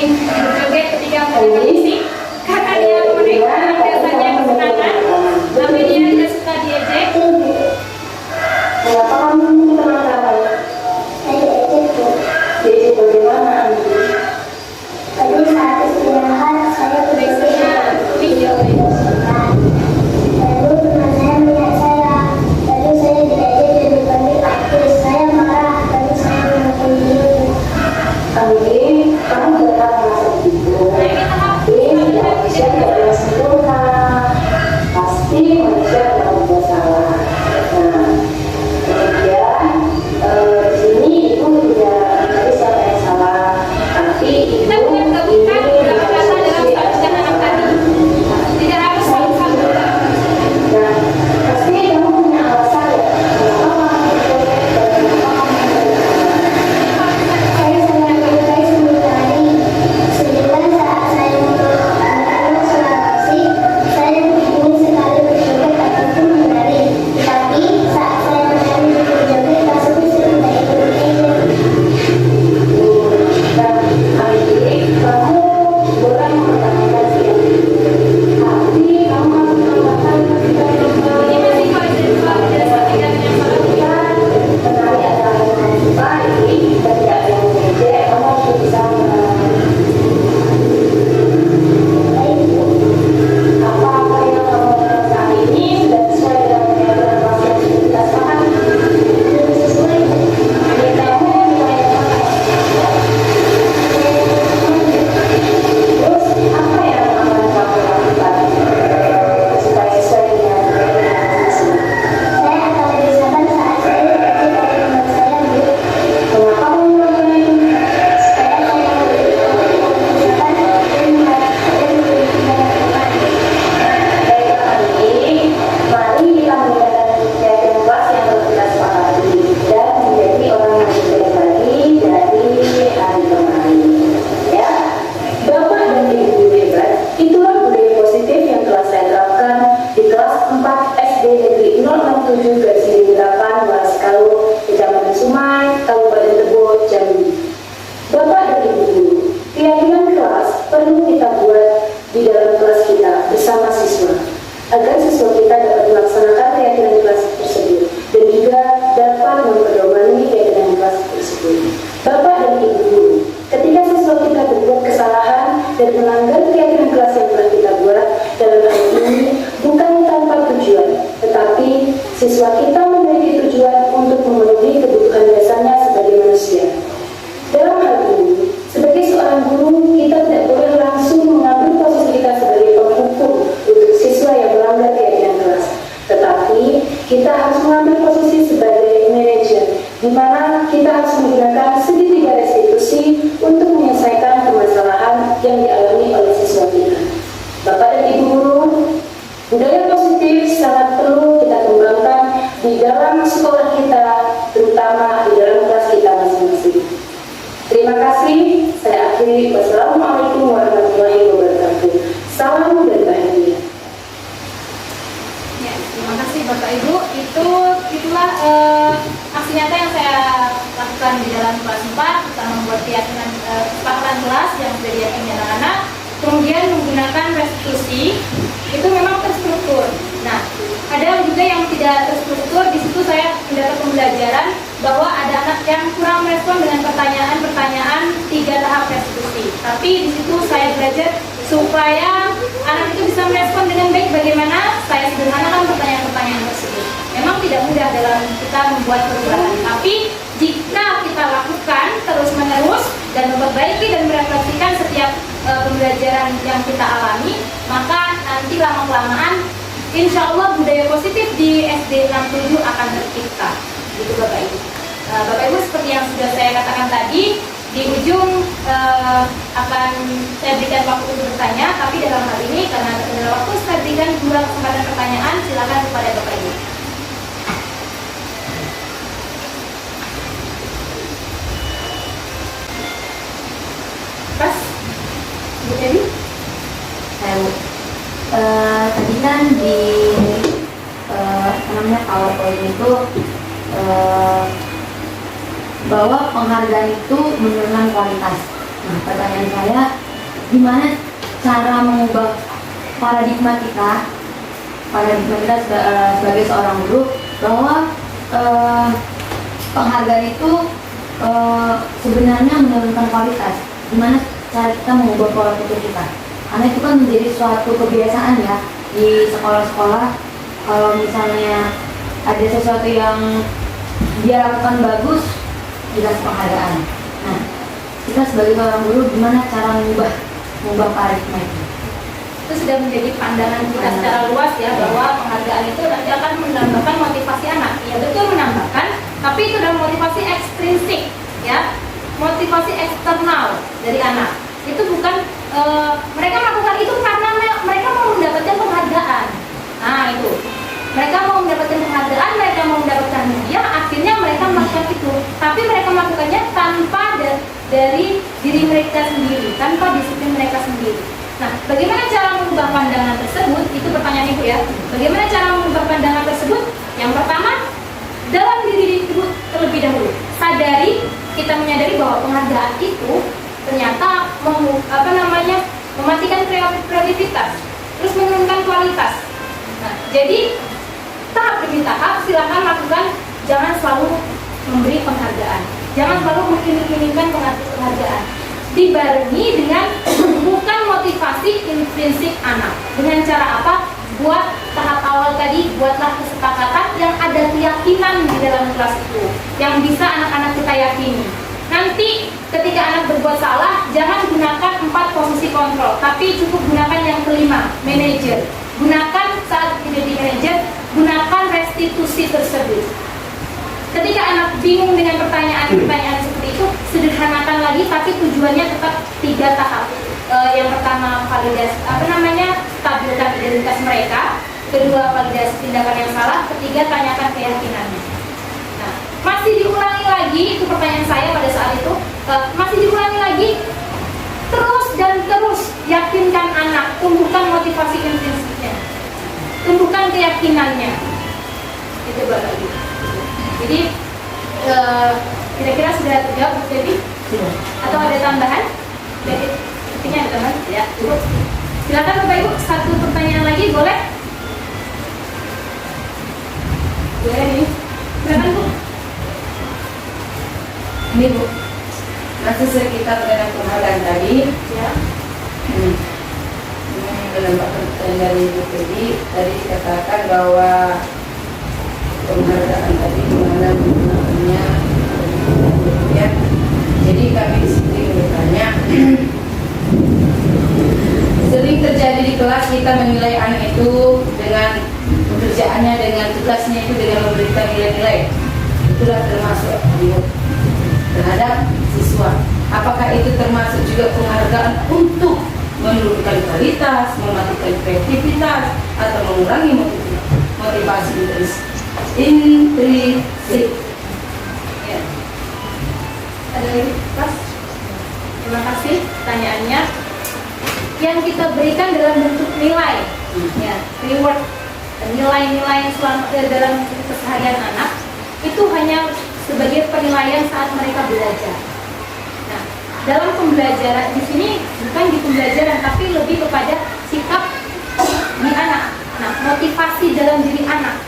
Speaker 1: sering berjoget ketika mendengar musik karena dia memberikan biasanya kesenangan, tapi dia tidak suka diejek.
Speaker 7: Mengapa kamu kenal-kenal? Diejek bagaimana?
Speaker 8: Tadi saat istirahat saya
Speaker 1: Biasanya video
Speaker 8: lalu teman saya melihat saya, lalu saya diajak dan dipanggil artis. Saya marah, lalu saya mengaku diri.
Speaker 7: Kamu tidak merasa begitu. Tidak manusia tidak pernah sempurna. Pasti manusia pernah membuat salah. Nah, kemudian di sini ibu tidak mencari siapa yang salah, tapi ibu
Speaker 1: kita punya kebutuhan beberapa kata dalam status anak tadi. Tidak harus selalu kamu.
Speaker 7: Nah, pasti kamu punya alasan ya. Kenapa kamu berjoget dan kenapa kamu
Speaker 8: Saya sangat menyukai seni tari. Sedangkan saat saya mengenal suara musik, saya ingin sekali berjoget ataupun menari. Tetapi saat saya menari berjoget tersebut sering tidak ikut berjoget.
Speaker 7: dan adik kamu boleh mempertahankan siap, tapi kamu harus menambahkan
Speaker 1: Ini masih mahasiswa tidak seperti yang salah.
Speaker 7: menari adalah yang baik dan tidak yang mengejek. Kamu harus bisa apa-apa yang kamu lakukan saat ini sudah sesuai dengan peraturan kelas yang sudah kita sepakati.
Speaker 8: Lebih sesuai
Speaker 7: Adik kamu nilai terus apa yang akan kamu lakukan supaya sesuai dengan siswa?
Speaker 8: saya akan lebih sabar saat saya diajak oleh teman saya Bu.
Speaker 7: Mengapa kamu melakukan itu?
Speaker 8: Supaya saya lebih sabar dan lebih banyak
Speaker 7: Baiklah adik, mari kita meningkatkan kegiatan kelas yang telah kita sepakati dan menjadi orang yang lebih baik lagi dari hari kemarin. Ya, Bapak dan Ibu guru hebat, itulah budaya positif yang telah saya terapkan di kelas 4 SD Negeri 067/8 Waras Kalu, Kecamatan Sumai, Kabupaten Tebo, Jambi. Bapak dan Ibu guru, keyakinan kelas perlu kita buat di dalam kelas kita bersama siswa, agar siswa kita dapat melaksanakan keyakinan kelas tersebut dan juga dapat memperdomani keyakinan kelas tersebut. Bapak dan Ibu guru, ketika siswa kita berbuat kesalahan dan melanggar keyakinan kelas yang telah kita buat dalam hal ini bukan tanpa tujuan, tetapi siswa kita memiliki tujuan untuk memenuhi kebutuhan dasarnya sebagai manusia. Dalam hal ini, sebagai seorang guru, kita tidak boleh langsung mengambil posisi kita sebagai penghukum untuk siswa yang melanggar keyakinan kelas. Tetapi, kita harus mengambil posisi sebagai manajer, di mana kita harus menggunakan segitiga restitusi untuk menyelesaikan permasalahan yang dialami oleh siswa kita. Bapak dan Ibu guru, budaya positif sangat perlu kita kembangkan di dalam sekolah kita, terutama di dalam kelas kita masing-masing. Terima kasih. Saya akhiri. Wassalamualaikum warahmatullahi wabarakatuh. Salam dan bahagia.
Speaker 1: Ya, terima kasih Bapak Ibu. Itulah aksi nyata yang saya lakukan di dalam kelas 4. Kita membuat keyakinan kesepakatan kelas yang sudah diyakini anak-anak. Kemudian menggunakan restitusi itu memang terstruktur. Nah, ada juga yang tidak terstruktur. Di situ saya mendapat pembelajaran bahwa ada anak yang kurang merespon dengan pertanyaan-pertanyaan 3 tahap restitusi. Tapi di situ saya belajar supaya anak itu bisa merespon dengan baik. Bagaimana saya sederhanakan pertanyaan-pertanyaan tersebut. Memang tidak mudah dalam kita membuat perubahan, tapi jika kita lakukan terus-menerus dan memperbaiki dan merefleksikan setiap pembelajaran yang kita alami, maka nanti lama-kelamaan insya Allah budaya positif di SD 67 akan tercipta. Gitu Bapak Ibu. Bapak Ibu, seperti yang sudah saya katakan tadi, di ujung akan saya berikan waktu untuk bertanya, tapi dalam hal ini karena terkendala waktu, saya berikan 2 kesempatan pertanyaan. Silakan kepada Bapak Ibu. Pas, Bu Dewi.
Speaker 3: Saya Bu. Tadi kan di namanya PowerPoint itu bahwa penghargaan itu menurunkan kualitas. Nah, pertanyaan saya, gimana cara mengubah paradigma kita sebagai seorang guru bahwa penghargaan itu sebenarnya menurunkan kualitas. Gimana cara kita mengubah pola pikir kita? Karena itu kan menjadi suatu kebiasaan ya di sekolah-sekolah. Kalau misalnya ada sesuatu yang dia lakukan bagus, dikasih penghargaan. Nah, kita sebagai seorang guru gimana cara mengubah paradigma itu?
Speaker 1: Itu sudah menjadi pandangan kita secara luas ya, bahwa penghargaan itu nanti akan menambahkan motivasi anak. Ya betul, menambahkan, tapi itu adalah motivasi ekstrinsik ya, motivasi eksternal dari anak. Itu bukan mereka melakukan itu karena mereka mau mendapatkan penghargaan. Nah itu, mereka mau mendapatkan penghargaan, mereka mau mendapatkan hadiah, akhirnya mereka melakukan itu. Tapi mereka melakukannya tanpa dari diri mereka sendiri, tanpa disiplin mereka sendiri. Nah, bagaimana cara mengubah pandangan tersebut? Itu pertanyaan Ibu ya. Bagaimana cara mengubah pandangan tersebut? Yang pertama, dalam diri Ibu terlebih dahulu. Sadari, kita menyadari bahwa penghargaan itu ternyata mematikan kreativitas, terus menurunkan kualitas. Nah, jadi tahap demi tahap silakan lakukan, jangan selalu memberi penghargaan. Jangan selalu menginginkan penghargaan. Dibarengi dengan bukan motivasi intrinsik anak. Dengan cara apa? Buat tahap awal tadi, buatlah kesepakatan yang ada keyakinan di dalam kelas itu, yang bisa anak-anak kita yakini. Nanti ketika anak berbuat salah, jangan gunakan 4 posisi kontrol, tapi cukup gunakan yang kelima, manajer. Gunakan saat menjadi manajer, gunakan restitusi tersebut. Ketika anak bingung dengan pertanyaan-pertanyaan seperti itu, sederhanakan lagi, tapi tujuannya tetap 3 tahap. Yang pertama, validasi, stabilkan identitas mereka. Kedua, validasi tindakan yang salah. Ketiga, tanyakan keyakinannya. Nah, masih diulangi lagi, itu pertanyaan saya pada saat itu, masih diulangi lagi, terus dan terus yakinkan anak, tumbuhkan motivasi intrinsiknya, tumbuhkan keyakinannya. Itu Bapak Ibu. Jadi kira-kira sudah terjawab Bu Devi? Atau ada tambahan? Jadi sepertinya ada tambahan ya. Cukup. Silakan Bapak Ibu, satu pertanyaan lagi boleh? Boleh nih. Silakan Bu.
Speaker 2: Ini Bu, masih sekitar dengan penghargaan tadi.
Speaker 1: Ya.
Speaker 2: Ini dalam pertanyaan dari Bu Devi tadi dikatakan bahwa penghargaan tadi gimana gunaannya ya. Jadi kami di sini bertanya, sering terjadi di kelas kita menilai anak itu dengan pekerjaannya, dengan tugasnya itu dengan memberikan nilai-nilai. Itulah termasuk terhadap siswa. Apakah itu termasuk juga penghargaan untuk menurunkan kualitas, mematikan kreativitas, atau mengurangi motivasi intrinsik?
Speaker 1: Ya. Ada lagi, Mas? Terima kasih pertanyaannya. Yang kita berikan dalam bentuk nilai, ya, reward, nilai-nilai dalam keseharian anak itu hanya sebagai penilaian saat mereka belajar. Nah, dalam pembelajaran di sini bukan di pembelajaran, tapi lebih kepada sikap di anak. Nah, motivasi dalam diri anak.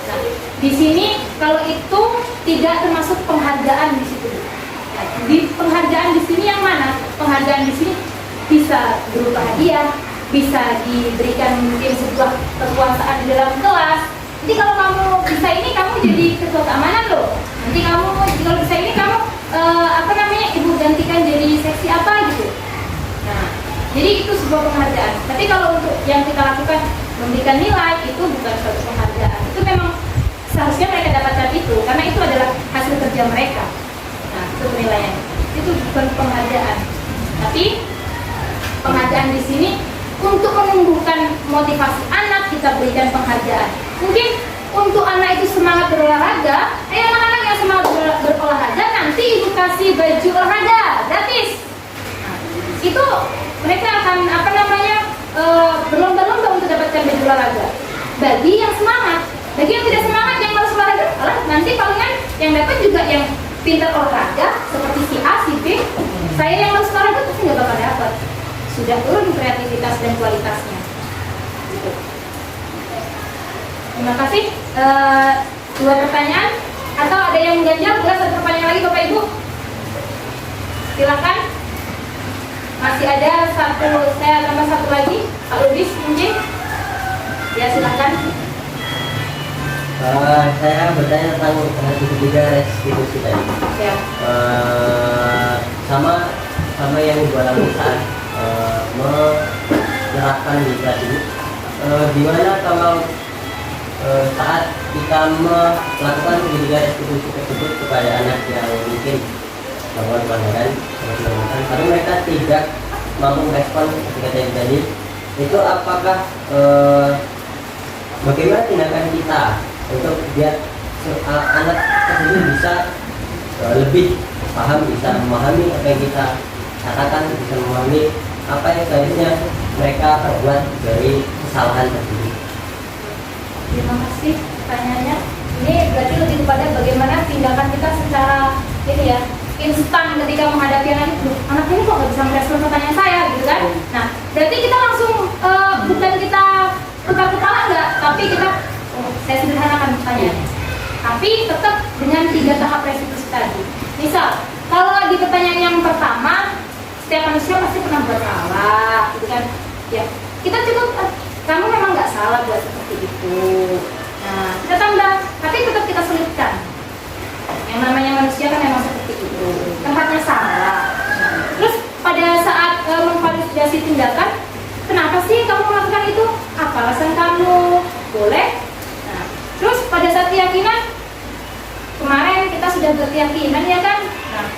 Speaker 1: Nah, di sini kalau itu tidak termasuk penghargaan di situ. Nah, di penghargaan di sini yang mana? Penghargaan di sini bisa berupa hadiah, bisa diberikan mungkin sebuah kekuasaan di dalam kelas. Jadi kalau kamu bisa ini, kamu jadi ketua keamanan loh. Nanti kamu kalau bisa ini, kamu ibu gantikan jadi seksi apa gitu. Nah, jadi itu sebuah penghargaan. Tapi kalau untuk yang kita lakukan memberikan nilai, itu bukan suatu penghargaan. Itu memang seharusnya mereka dapatkan itu, karena itu adalah hasil kerja mereka. Nah, itu penilaian. Itu bukan penghargaan. Tapi penghargaan di sini untuk menumbuhkan motivasi anak, kita berikan penghargaan. Mungkin untuk anak itu semangat berolahraga, anak-anak yang semangat berolahraga, nanti ibu kasih baju olahraga gratis. Nah, itu mereka akan berlomba-lomba untuk dapatkan baju olahraga. Bagi yang semangat, bagi yang tidak semangat, yang malas olahraga, nanti palingan yang dapat juga yang pintar olahraga seperti si A, si B, Saya yang harus olahraga pasti nggak bakal dapat. Sudah turun kreativitas dan kualitasnya. Gitu. Terima kasih. Dua pertanyaan atau ada yang ganjal? Boleh satu pertanyaan lagi Bapak Ibu? Silakan. Masih ada satu, saya tambah satu lagi. Pak Lubis mungkin? Ya silakan.
Speaker 6: Saya bertanya tentang segitiga restitusi tadi.
Speaker 1: Ya.
Speaker 6: Sama yang Ibu alami saat menyerahkan di kelas ini. Gimana kalau saat kita melakukan segitiga restitusi tersebut kepada anak yang mungkin melakukan pelanggaran, tapi mereka tidak mampu merespon ketika tadi, itu apakah bagaimana tindakan kita untuk biar anak tersebut bisa lebih paham, bisa memahami apa yang kita katakan, bisa memahami apa yang seharusnya mereka perbuat dari kesalahan tersebut.
Speaker 1: Terima kasih pertanyaannya. Ini berarti lebih kepada bagaimana tindakan kita secara ini ya, instan ketika menghadapi anak itu. Anak ini kok nggak bisa merespon pertanyaan saya gitu kan? Nah, berarti kita langsung bukan kita putar kepala enggak, tapi kita saya sederhanakan pertanyaannya. Tapi tetap dengan 3 tahap restitusi tadi. Misal, kalau di pertanyaan yang pertama, setiap manusia pasti pernah buat salah, gitu kan? Ya, kita cukup kamu memang nggak salah buat seperti itu. Nah, kita tambah, tapi tetap kita selipkan. Yang namanya manusia kan memang seperti itu. Tempatnya salah. Terus pada saat memvalidasi tindakan, kenapa sih kamu melakukan itu? Apa alasan kamu? Boleh? Nah, terus pada saat keyakinan, kemarin kita sudah berkeyakinan ya kan? Nah,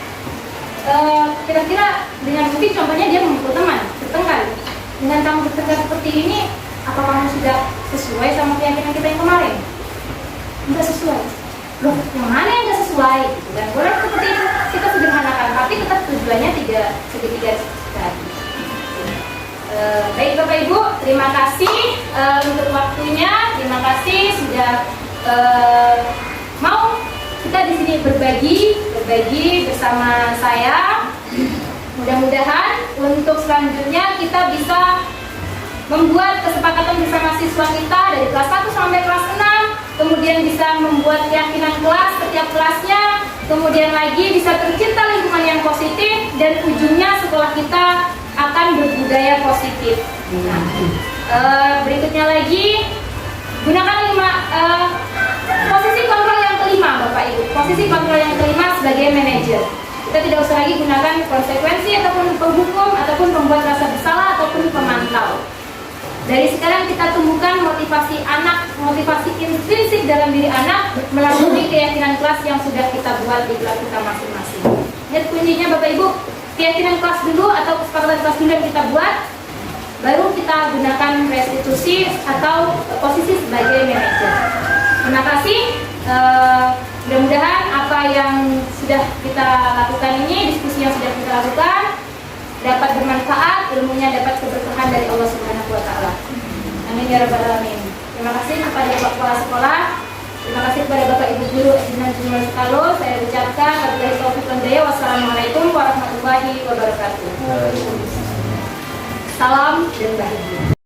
Speaker 1: kira-kira dengan mungkin contohnya dia memukul teman, bertengkar. Dengan kamu bertengkar seperti ini, apa kamu sudah sesuai sama keyakinan kita yang kemarin? Enggak sesuai. Loh, yang mana yang enggak sesuai? Dan boleh seperti itu kita sederhanakan, tapi tetap tujuannya segitiga tadi. Baik Bapak Ibu, terima kasih untuk waktunya, terima kasih sudah mau kita di sini berbagi bersama saya. Mudah-mudahan untuk selanjutnya kita bisa membuat kesepakatan bersama siswa kita dari kelas 1 sampai kelas 6, kemudian bisa membuat keyakinan kelas setiap kelasnya, kemudian lagi bisa tercipta lingkungan yang positif, dan ujungnya sekolah kita akan berbudaya positif. Nah, berikutnya lagi, gunakan posisi kontrol yang kelima Bapak Ibu. Posisi kontrol yang kelima sebagai manajer. Kita tidak usah lagi gunakan konsekuensi ataupun penghukum ataupun pembuat rasa bersalah ataupun pemantau. Dari sekarang kita tumbuhkan motivasi anak, motivasi intrinsik dalam diri anak melalui keyakinan kelas yang sudah kita buat di kelas kita masing-masing. Lihat kuncinya Bapak Ibu, keyakinan kelas dulu atau kesepakatan kelas dulu yang kita buat, baru kita gunakan restitusi atau posisi sebagai manajer. Terima kasih. Mudah-mudahan apa yang sudah kita lakukan ini, diskusi yang sudah kita lakukan, dapat bermanfaat, ilmunya dapat keberkahan dari Allah Subhanahu wa Ta'ala. Amin ya rabbal alamin. Terima kasih kepada Bapak Kepala Sekolah, terima kasih kepada Bapak Ibu Guru dan Jumlah Sekalo. Saya ucapkan wabillahi taufiq wal hidayah. Wassalamualaikum warahmatullahi wabarakatuh. Salam dan bahagia.